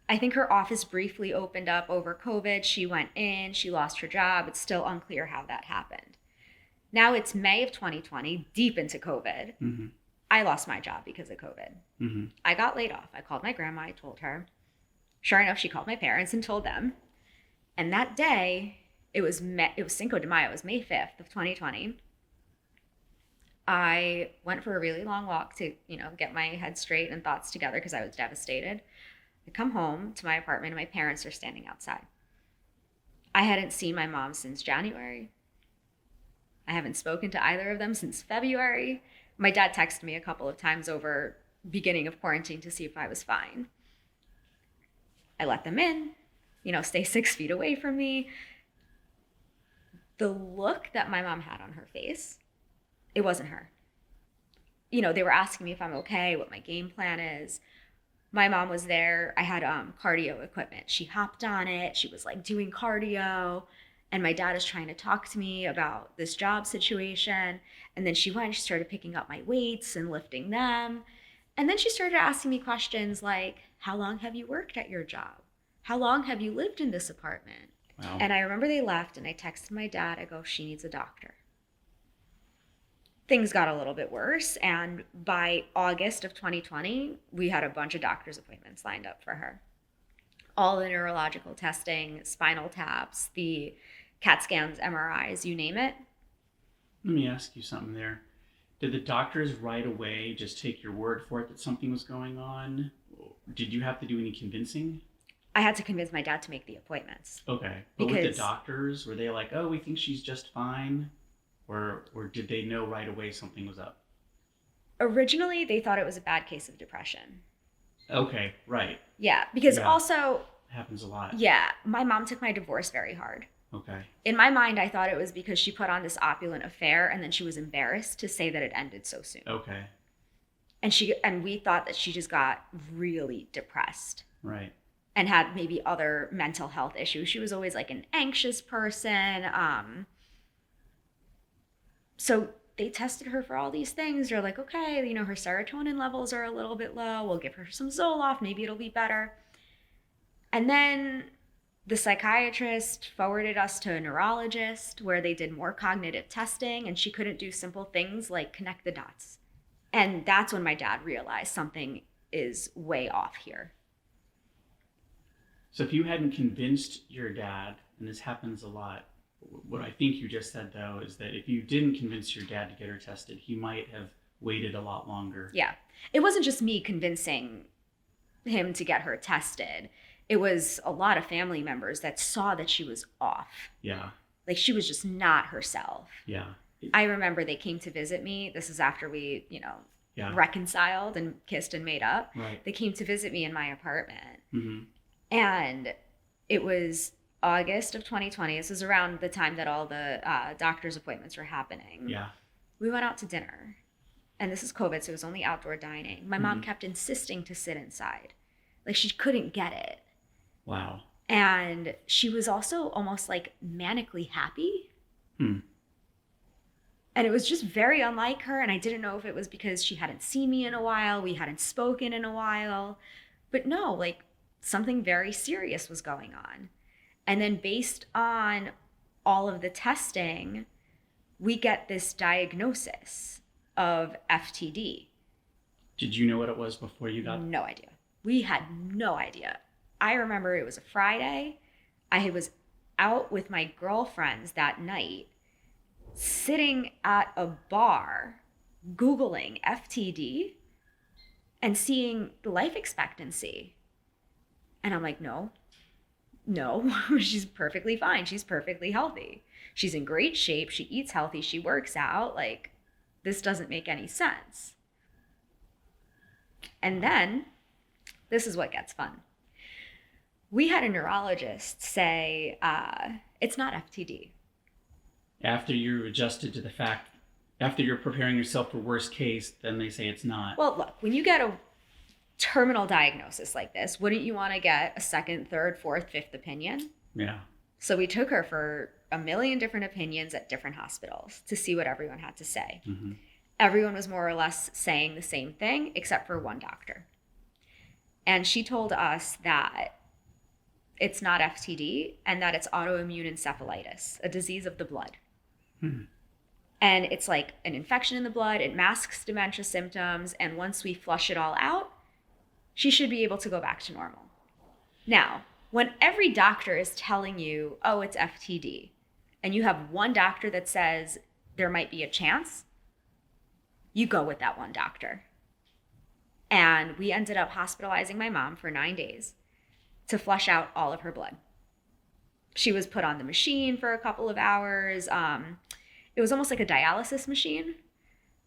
I think her office briefly opened up over COVID. She went in, she lost her job. It's still unclear how that happened. Now it's May of 2020, deep into COVID. I lost my job because of COVID. I got laid off. I called my grandma. I told her. Sure enough, she called my parents and told them. And that day, it was Cinco de Mayo. It was May 5th of 2020. I went for a really long walk to, get my head straight and thoughts together because I was devastated. I come home to my apartment and my parents are standing outside. I hadn't seen my mom since January. I haven't spoken to either of them since February. My dad texted me a couple of times over beginning of quarantine to see if I was fine. I let them in, stay 6 feet away from me. The look that my mom had on her face, it wasn't her. They were asking me if I'm okay, what my game plan is. My mom was there. I had cardio equipment. She hopped on it. She was doing cardio. And my dad is trying to talk to me about this job situation. And then she started picking up my weights and lifting them. And then she started asking me questions like, how long have you worked at your job? How long have you lived in this apartment? Wow. And I remember they left and I texted my dad. I go, she needs a doctor. things got a little bit worse. And by August of 2020, we had a bunch of doctor's appointments lined up for her. All the neurological testing, spinal taps, the CAT scans, MRIs, you name it. Let me ask you something there. Did the doctors right away just take your word for it that something was going on? Did you have to do any convincing? I had to convince my dad to make the appointments. Okay. But with the doctors, were they like, oh, we think she's just fine? Or did they know right away something was up? Originally, they thought it was a bad case of depression. Okay, right. Yeah, because also... It happens a lot. Yeah, my mom took my divorce very hard. Okay. In my mind, I thought it was because she put on this opulent affair and then she was embarrassed to say that it ended so soon. Okay. And we thought that she just got really depressed. Right. And had maybe other mental health issues. She was always like an anxious person. So they tested her for all these things. They're like, okay, you know, her serotonin levels are a little bit low. We'll give her some Zoloft. Maybe it'll be better. And then the psychiatrist forwarded us to a neurologist where they did more cognitive testing, and she couldn't do simple things like connect the dots. And that's when my dad realized something is way off here. So if you hadn't convinced your dad, and this happens a lot, what I think you just said, though, is that if you didn't convince your dad to get her tested, he might have waited a lot longer. Yeah. It wasn't just me convincing him to get her tested. It was a lot of family members that saw that she was off. Yeah. Like she was just not herself. Yeah. I remember they came to visit me. This is after we, reconciled and kissed and made up. Right. They came to visit me in my apartment. Mm-hmm. And it was August of 2020. This was around the time that all the doctor's appointments were happening. Yeah. We went out to dinner. And this is COVID, so it was only outdoor dining. My mom kept insisting to sit inside. Like she couldn't get it. Wow. And she was also almost like manically happy. Hmm. And it was just very unlike her. And I didn't know if it was because she hadn't seen me in a while. We hadn't spoken in a while. But no, like something very serious was going on. And then based on all of the testing, we get this diagnosis of FTD. Did you know what it was before you got? No idea. We had no idea. I remember it was a Friday. I was out with my girlfriends that night, sitting at a bar, Googling FTD and seeing the life expectancy. And I'm like, no, she's perfectly fine. She's perfectly healthy. She's in great shape. She eats healthy. She works out. Like, this doesn't make any sense. And then, this is what gets fun. We had a neurologist say, it's not FTD. After you're adjusted to the fact, after you're preparing yourself for worst case, then they say it's not. Well, look, when you get a terminal diagnosis like this, wouldn't you want to get a second, third, fourth, fifth opinion? Yeah. So we took her for a million different opinions at different hospitals to see what everyone had to say. Mm-hmm. Everyone was more or less saying the same thing, except for one doctor. And she told us that it's not FTD and that it's autoimmune encephalitis, a disease of the blood. Hmm. And it's like an infection in the blood. It masks dementia symptoms. And once we flush it all out, she should be able to go back to normal. Now, when every doctor is telling you, oh, it's FTD, and you have one doctor that says there might be a chance, you go with that one doctor. And we ended up hospitalizing my mom for 9 days to flush out all of her blood. She was put on the machine for a couple of hours. It was almost like a dialysis machine.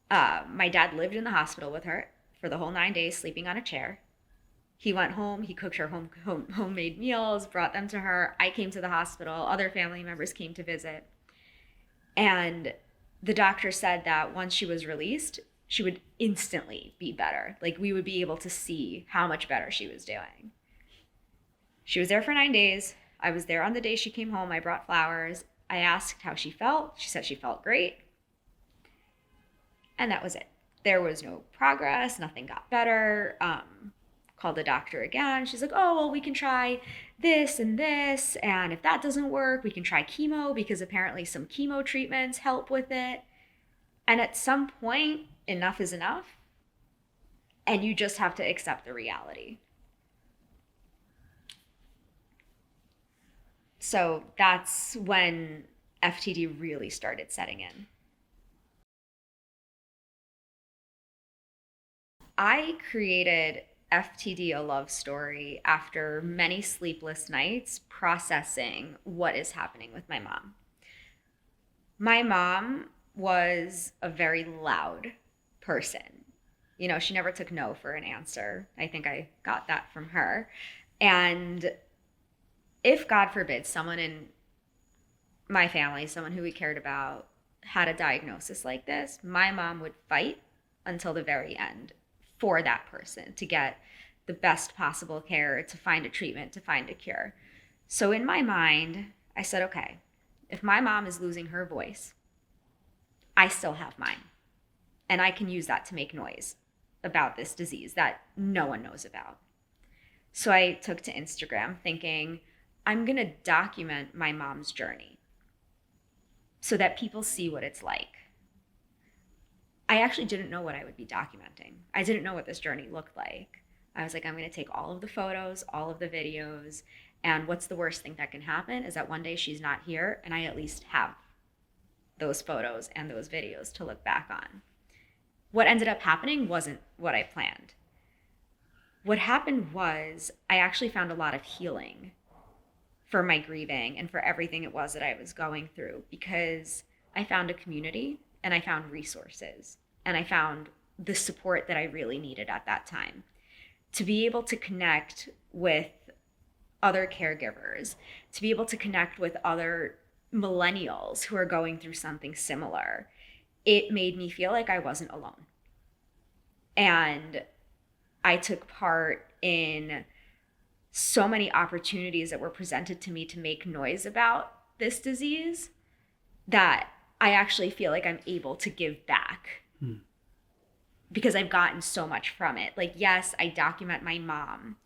My dad lived in the hospital with her for the whole 9 days, sleeping on a chair. He went home, he cooked her homemade meals, brought them to her. I came to the hospital, other family members came to visit. And the doctor said that once she was released, she would instantly be better. Like we would be able to see how much better she was doing. She was there for 9 days. I was there on the day she came home. I brought flowers. I asked how she felt. She said she felt great. And that was it. There was no progress. Nothing got better. Called the doctor again. She's like, oh, well, we can try this and this. And if that doesn't work, we can try chemo because apparently some chemo treatments help with it. And at some point, enough is enough. And you just have to accept the reality. So that's when FTD really started setting in. I created FTD a love story after many sleepless nights processing what is happening with my mom. My mom was a very loud person. You know, she never took no for an answer. I think I got that from her. And if, God forbid, someone in my family, someone who we cared about, had a diagnosis like this, my mom would fight until the very end for that person to get the best possible care, to find a treatment, to find a cure. So in my mind, I said, okay, if my mom is losing her voice, I still have mine. And I can use that to make noise about this disease that no one knows about. So I took to Instagram thinking, I'm going to document my mom's journey so that people see what it's like. I actually didn't know what I would be documenting. I didn't know what this journey looked like. I was like, I'm going to take all of the photos, all of the videos, and what's the worst thing that can happen is that one day she's not here and I at least have those photos and those videos to look back on. What ended up happening wasn't what I planned. What happened was I actually found a lot of healing for my grieving and for everything it was that I was going through, because I found a community and I found resources and I found the support that I really needed at that time to be able to connect with other caregivers, to be able to connect with other millennials who are going through something similar. It made me feel like I wasn't alone. And I took part in so many opportunities that were presented to me to make noise about this disease that I actually feel like I'm able to give back because I've gotten so much from it. Like, yes, I document my mom,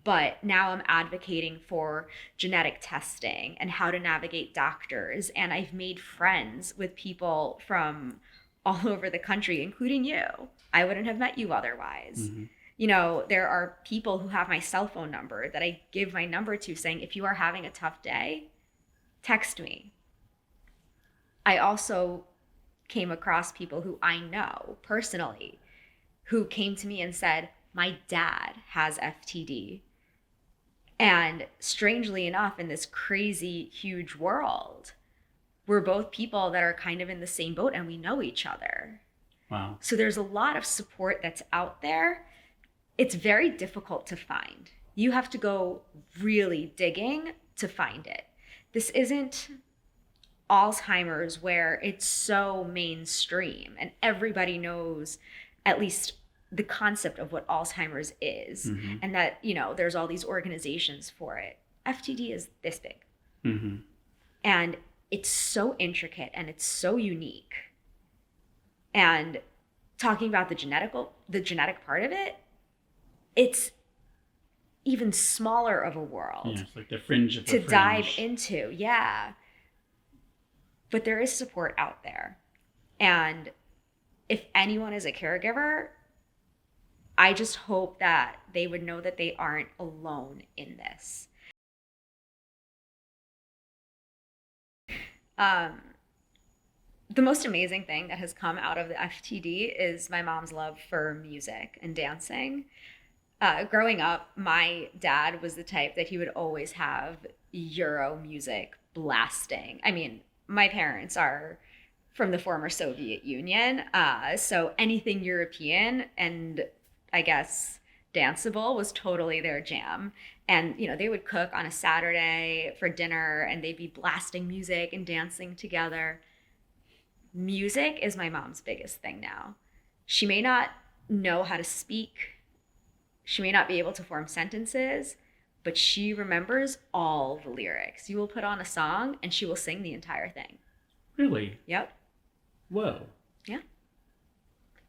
but now I'm advocating for genetic testing and how to navigate doctors. And I've made friends with people from all over the country, including you. I wouldn't have met you otherwise. Mm-hmm. You know, there are people who have my cell phone number that I give my number to saying, if you are having a tough day, text me. I also came across people who I know personally who came to me and said, my dad has FTD. And strangely enough, in this crazy, huge world, we're both people that are kind of in the same boat and we know each other. Wow. So there's a lot of support that's out there. It's very difficult to find. You have to go really digging to find it. This isn't Alzheimer's where it's so mainstream and everybody knows at least the concept of what Alzheimer's is, mm-hmm. and that, you know, there's all these organizations for it. FTD is this big. Mm-hmm. And it's so intricate and it's so unique. And talking about the genetic part of it, it's even smaller of a world. Yeah, it's like the fringe of to dive into. Yeah. But there is support out there. And if anyone is a caregiver, I just hope that they would know that they aren't alone in this. The most amazing thing that has come out of the FTD is my mom's love for music and dancing. Growing up, my dad was the type that he would always have Euro music blasting. I mean, my parents are from the former Soviet Union, so anything European and I guess danceable was totally their jam. And, you know, they would cook on a Saturday for dinner and they'd be blasting music and dancing together. Music is my mom's biggest thing now. She may not know how to speak. She may not be able to form sentences, but she remembers all the lyrics. You will put on a song and she will sing the entire thing. Really? Yep. Whoa. Yeah.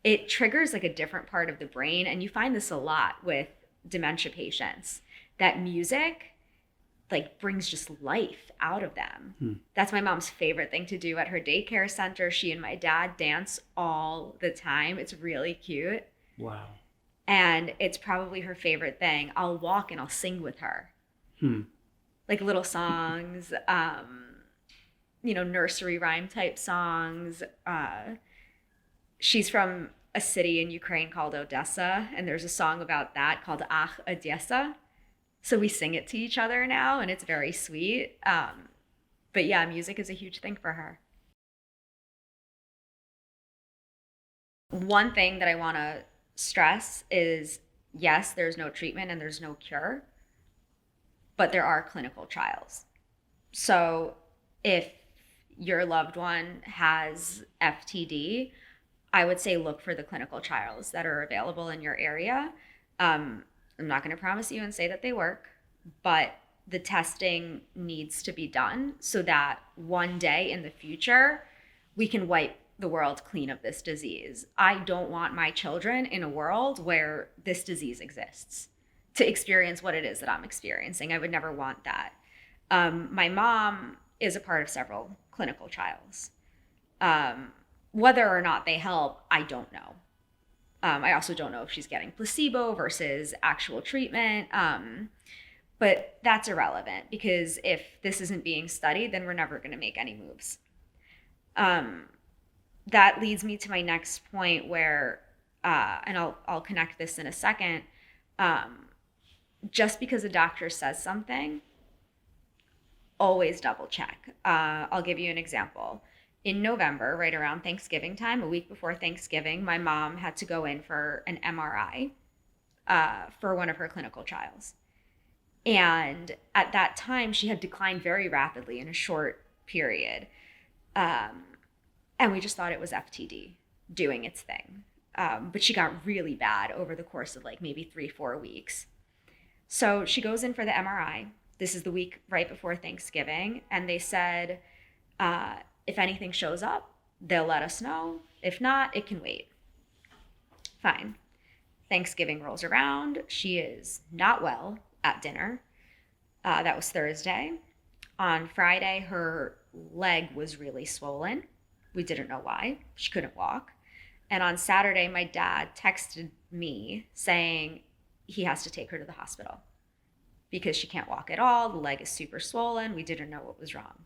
It triggers like a different part of the brain. And you find this a lot with dementia patients, that music like brings just life out of them. That's my mom's favorite thing to do at her daycare center. She and my dad dance all the time. It's really cute. Wow. And it's probably her favorite thing. I'll walk and I'll sing with her. Like little songs, nursery rhyme type songs. She's from a city in Ukraine called Odessa, and there's a song about that called Ach, Odessa. So we sing it to each other now, and it's very sweet. But yeah, music is a huge thing for her. One thing that I want to stress is, yes, there's no treatment and there's no cure, but there are clinical trials. So if your loved one has FTD, I would say look for the clinical trials that are available in your area. I'm not going to promise you and say that they work, but the testing needs to be done so that one day in the future, we can wipe the world clean of this disease. I don't want my children in a world where this disease exists to experience what it is that I'm experiencing. I would never want that. My mom is a part of several clinical trials. Whether or not they help, I don't know. I also don't know if she's getting placebo versus actual treatment. But that's irrelevant because if this isn't being studied, then we're never going to make any moves. That leads me to my next point where, and I'll connect this in a second. Just because a doctor says something, always double check. I'll give you an example. In November, right around Thanksgiving time, a week before Thanksgiving, my mom had to go in for an MRI for one of her clinical trials. And at that time, she had declined very rapidly in a short period. And we just thought it was FTD doing its thing. But she got really bad over the course of like maybe 3-4 weeks. So she goes in for the MRI. This is the week right before Thanksgiving. And they said, if anything shows up, they'll let us know. If not, it can wait. Fine. Thanksgiving rolls around. She is not well at dinner. That was Thursday. On Friday, her leg was really swollen. We didn't know why. She couldn't walk. And on Saturday, my dad texted me saying he has to take her to the hospital because she can't walk at all. The leg is super swollen. We didn't know what was wrong.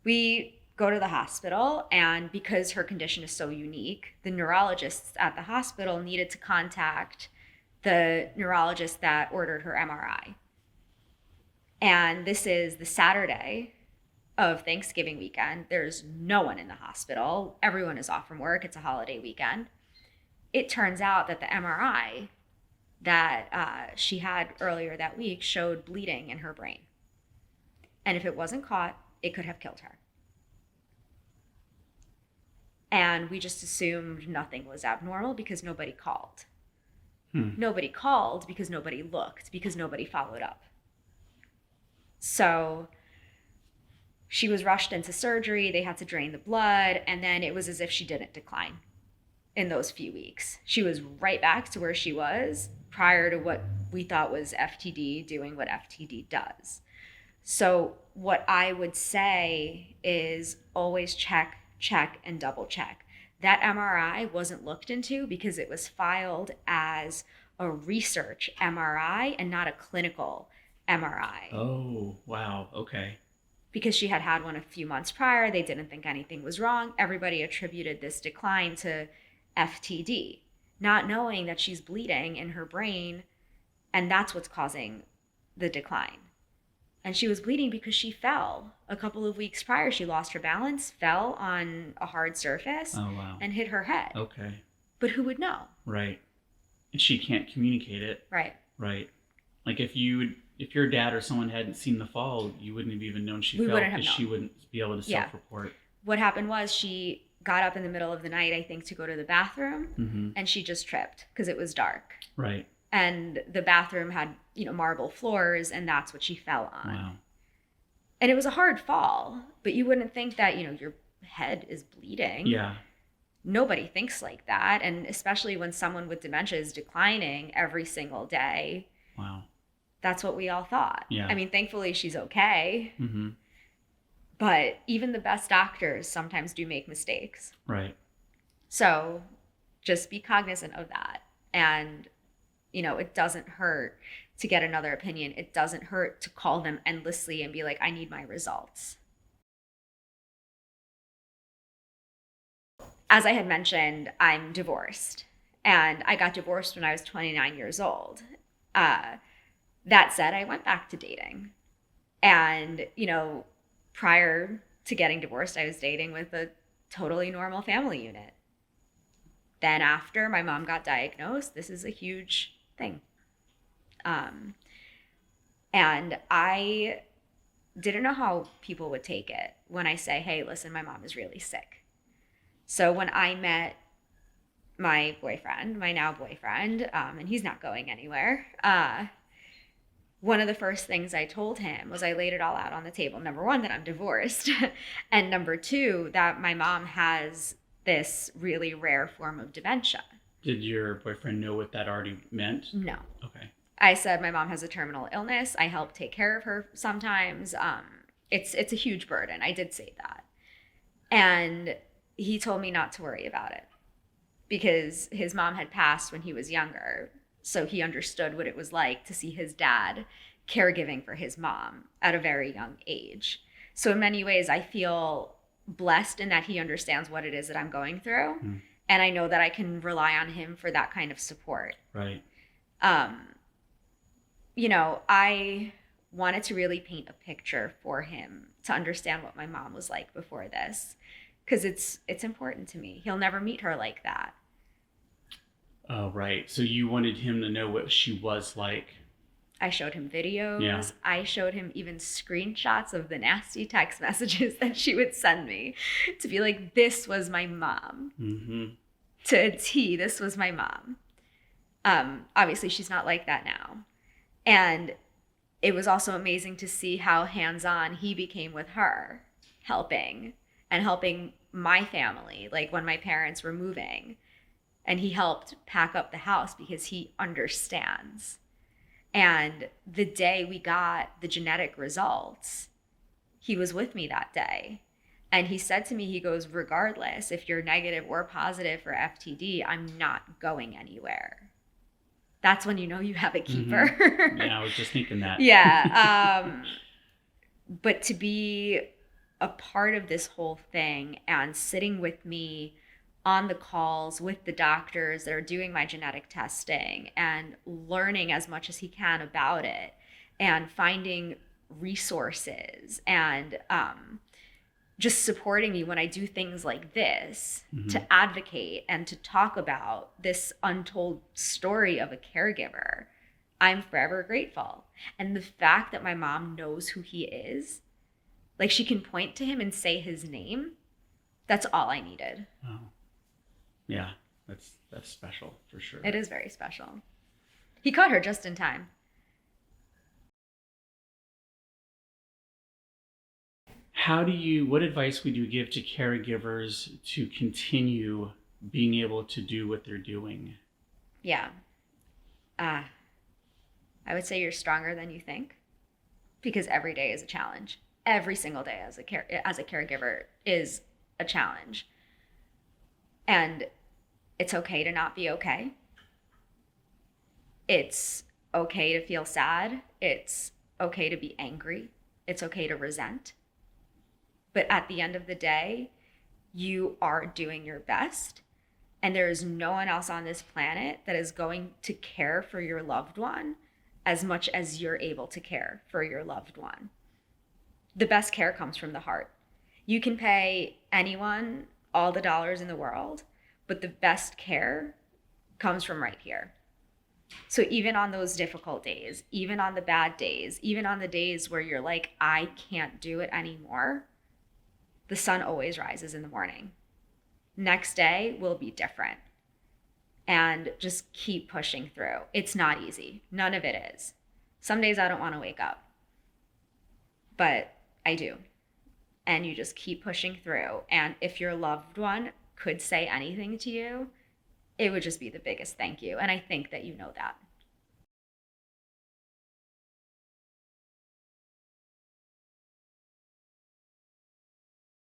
We go to the hospital, and because her condition is so unique, the neurologists at the hospital needed to contact the neurologist that ordered her MRI. And this is the Saturday of Thanksgiving weekend. There's no one in the hospital. Everyone is off from work. It's a holiday weekend. It turns out that the MRI that she had earlier that week showed bleeding in her brain. And if it wasn't caught, it could have killed her. And we just assumed nothing was abnormal because nobody called. Nobody called because nobody looked, because nobody followed up. So she was rushed into surgery. They had to drain the blood. And then it was as if she didn't decline in those few weeks. She was right back to where she was prior to what we thought was FTD doing what FTD does. So what I would say is always check, and double check. That MRI wasn't looked into because it was filed as a research MRI and not a clinical MRI. Oh, wow. Okay. Because she had had one a few months prior, they didn't think anything was wrong. Everybody attributed this decline to FTD, not knowing that she's bleeding in her brain, and that's what's causing the decline. And she was bleeding because she fell a couple of weeks prior. She lost her balance, fell on a hard surface, and hit her head. Okay. But who would know? Right. And she can't communicate it. Right. Right. Like if your dad or someone hadn't seen the fall, you wouldn't have even known she fell because she wouldn't be able to self-report. What happened was she got up in the middle of the night, I think, to go to the bathroom, and she just tripped because it was dark. Right. And the bathroom had, marble floors, and that's what she fell on. Wow. And it was a hard fall, but you wouldn't think that, your head is bleeding. Yeah. Nobody thinks like that. And especially when someone with dementia is declining every single day. Wow. That's what we all thought. Yeah. I mean, thankfully she's okay. Mm-hmm. But even the best doctors sometimes do make mistakes. Right. So just be cognizant of that. And, it doesn't hurt to get another opinion. It doesn't hurt to call them endlessly and be like, I need my results. As I had mentioned, I'm divorced. And I got divorced when I was 29 years old. That said, I went back to dating. And, prior to getting divorced, I was dating with a totally normal family unit. Then after my mom got diagnosed, this is a huge thing. And I didn't know how people would take it when I say, hey, listen, my mom is really sick. So when I met my boyfriend, my now boyfriend, and he's not going anywhere, one of the first things I told him was I laid it all out on the table. Number one, that I'm divorced. And number two, that my mom has this really rare form of dementia. Did your boyfriend know what that already meant? No. Okay. I said my mom has a terminal illness. I help take care of her sometimes. It's a huge burden. I did say that. And he told me not to worry about it because his mom had passed when he was younger. So he understood what it was like to see his dad caregiving for his mom at a very young age. So in many ways, I feel blessed in that he understands what it is that I'm going through. Mm. And I know that I can rely on him for that kind of support. Right. I wanted to really paint a picture for him to understand what my mom was like before this, because it's important to me. He'll never meet her like that. Oh, right. So you wanted him to know what she was like. I showed him videos. Yeah. I showed him even screenshots of the nasty text messages that she would send me to be like, this was my mom. Mm-hmm. To a T, this was my mom. Obviously, she's not like that now. And it was also amazing to see how hands-on he became with her, helping my family, like when my parents were moving. And he helped pack up the house because he understands. And the day we got the genetic results, he was with me that day. And he said to me, he goes, regardless if you're negative or positive for FTD, I'm not going anywhere. That's when you know you have a keeper. Mm-hmm. Yeah, I was just thinking that. Yeah. But to be a part of this whole thing and sitting with me on the calls with the doctors that are doing my genetic testing and learning as much as he can about it and finding resources and just supporting me when I do things like this, mm-hmm. to advocate and to talk about this untold story of a caregiver, I'm forever grateful. And the fact that my mom knows who he is, like she can point to him and say his name, that's all I needed. Oh. Yeah, that's special for sure. It is very special. He caught her just in time. What advice would you give to caregivers to continue being able to do what they're doing? Yeah. I would say you're stronger than you think, because every day is a challenge. Every single day as a caregiver is a challenge. And it's okay to not be okay. It's okay to feel sad. It's okay to be angry. It's okay to resent. But at the end of the day, you are doing your best. And there is no one else on this planet that is going to care for your loved one as much as you're able to care for your loved one. The best care comes from the heart. You can pay anyone all the dollars in the world, but the best care comes from right here. So even on those difficult days, even on the bad days, even on the days where you're like, I can't do it anymore, the sun always rises in the morning. Next day will be different. And just keep pushing through. It's not easy. None of it is. Some days I don't want to wake up, but I do. And you just keep pushing through. And if your loved one could say anything to you, it would just be the biggest thank you. And I think that you know that.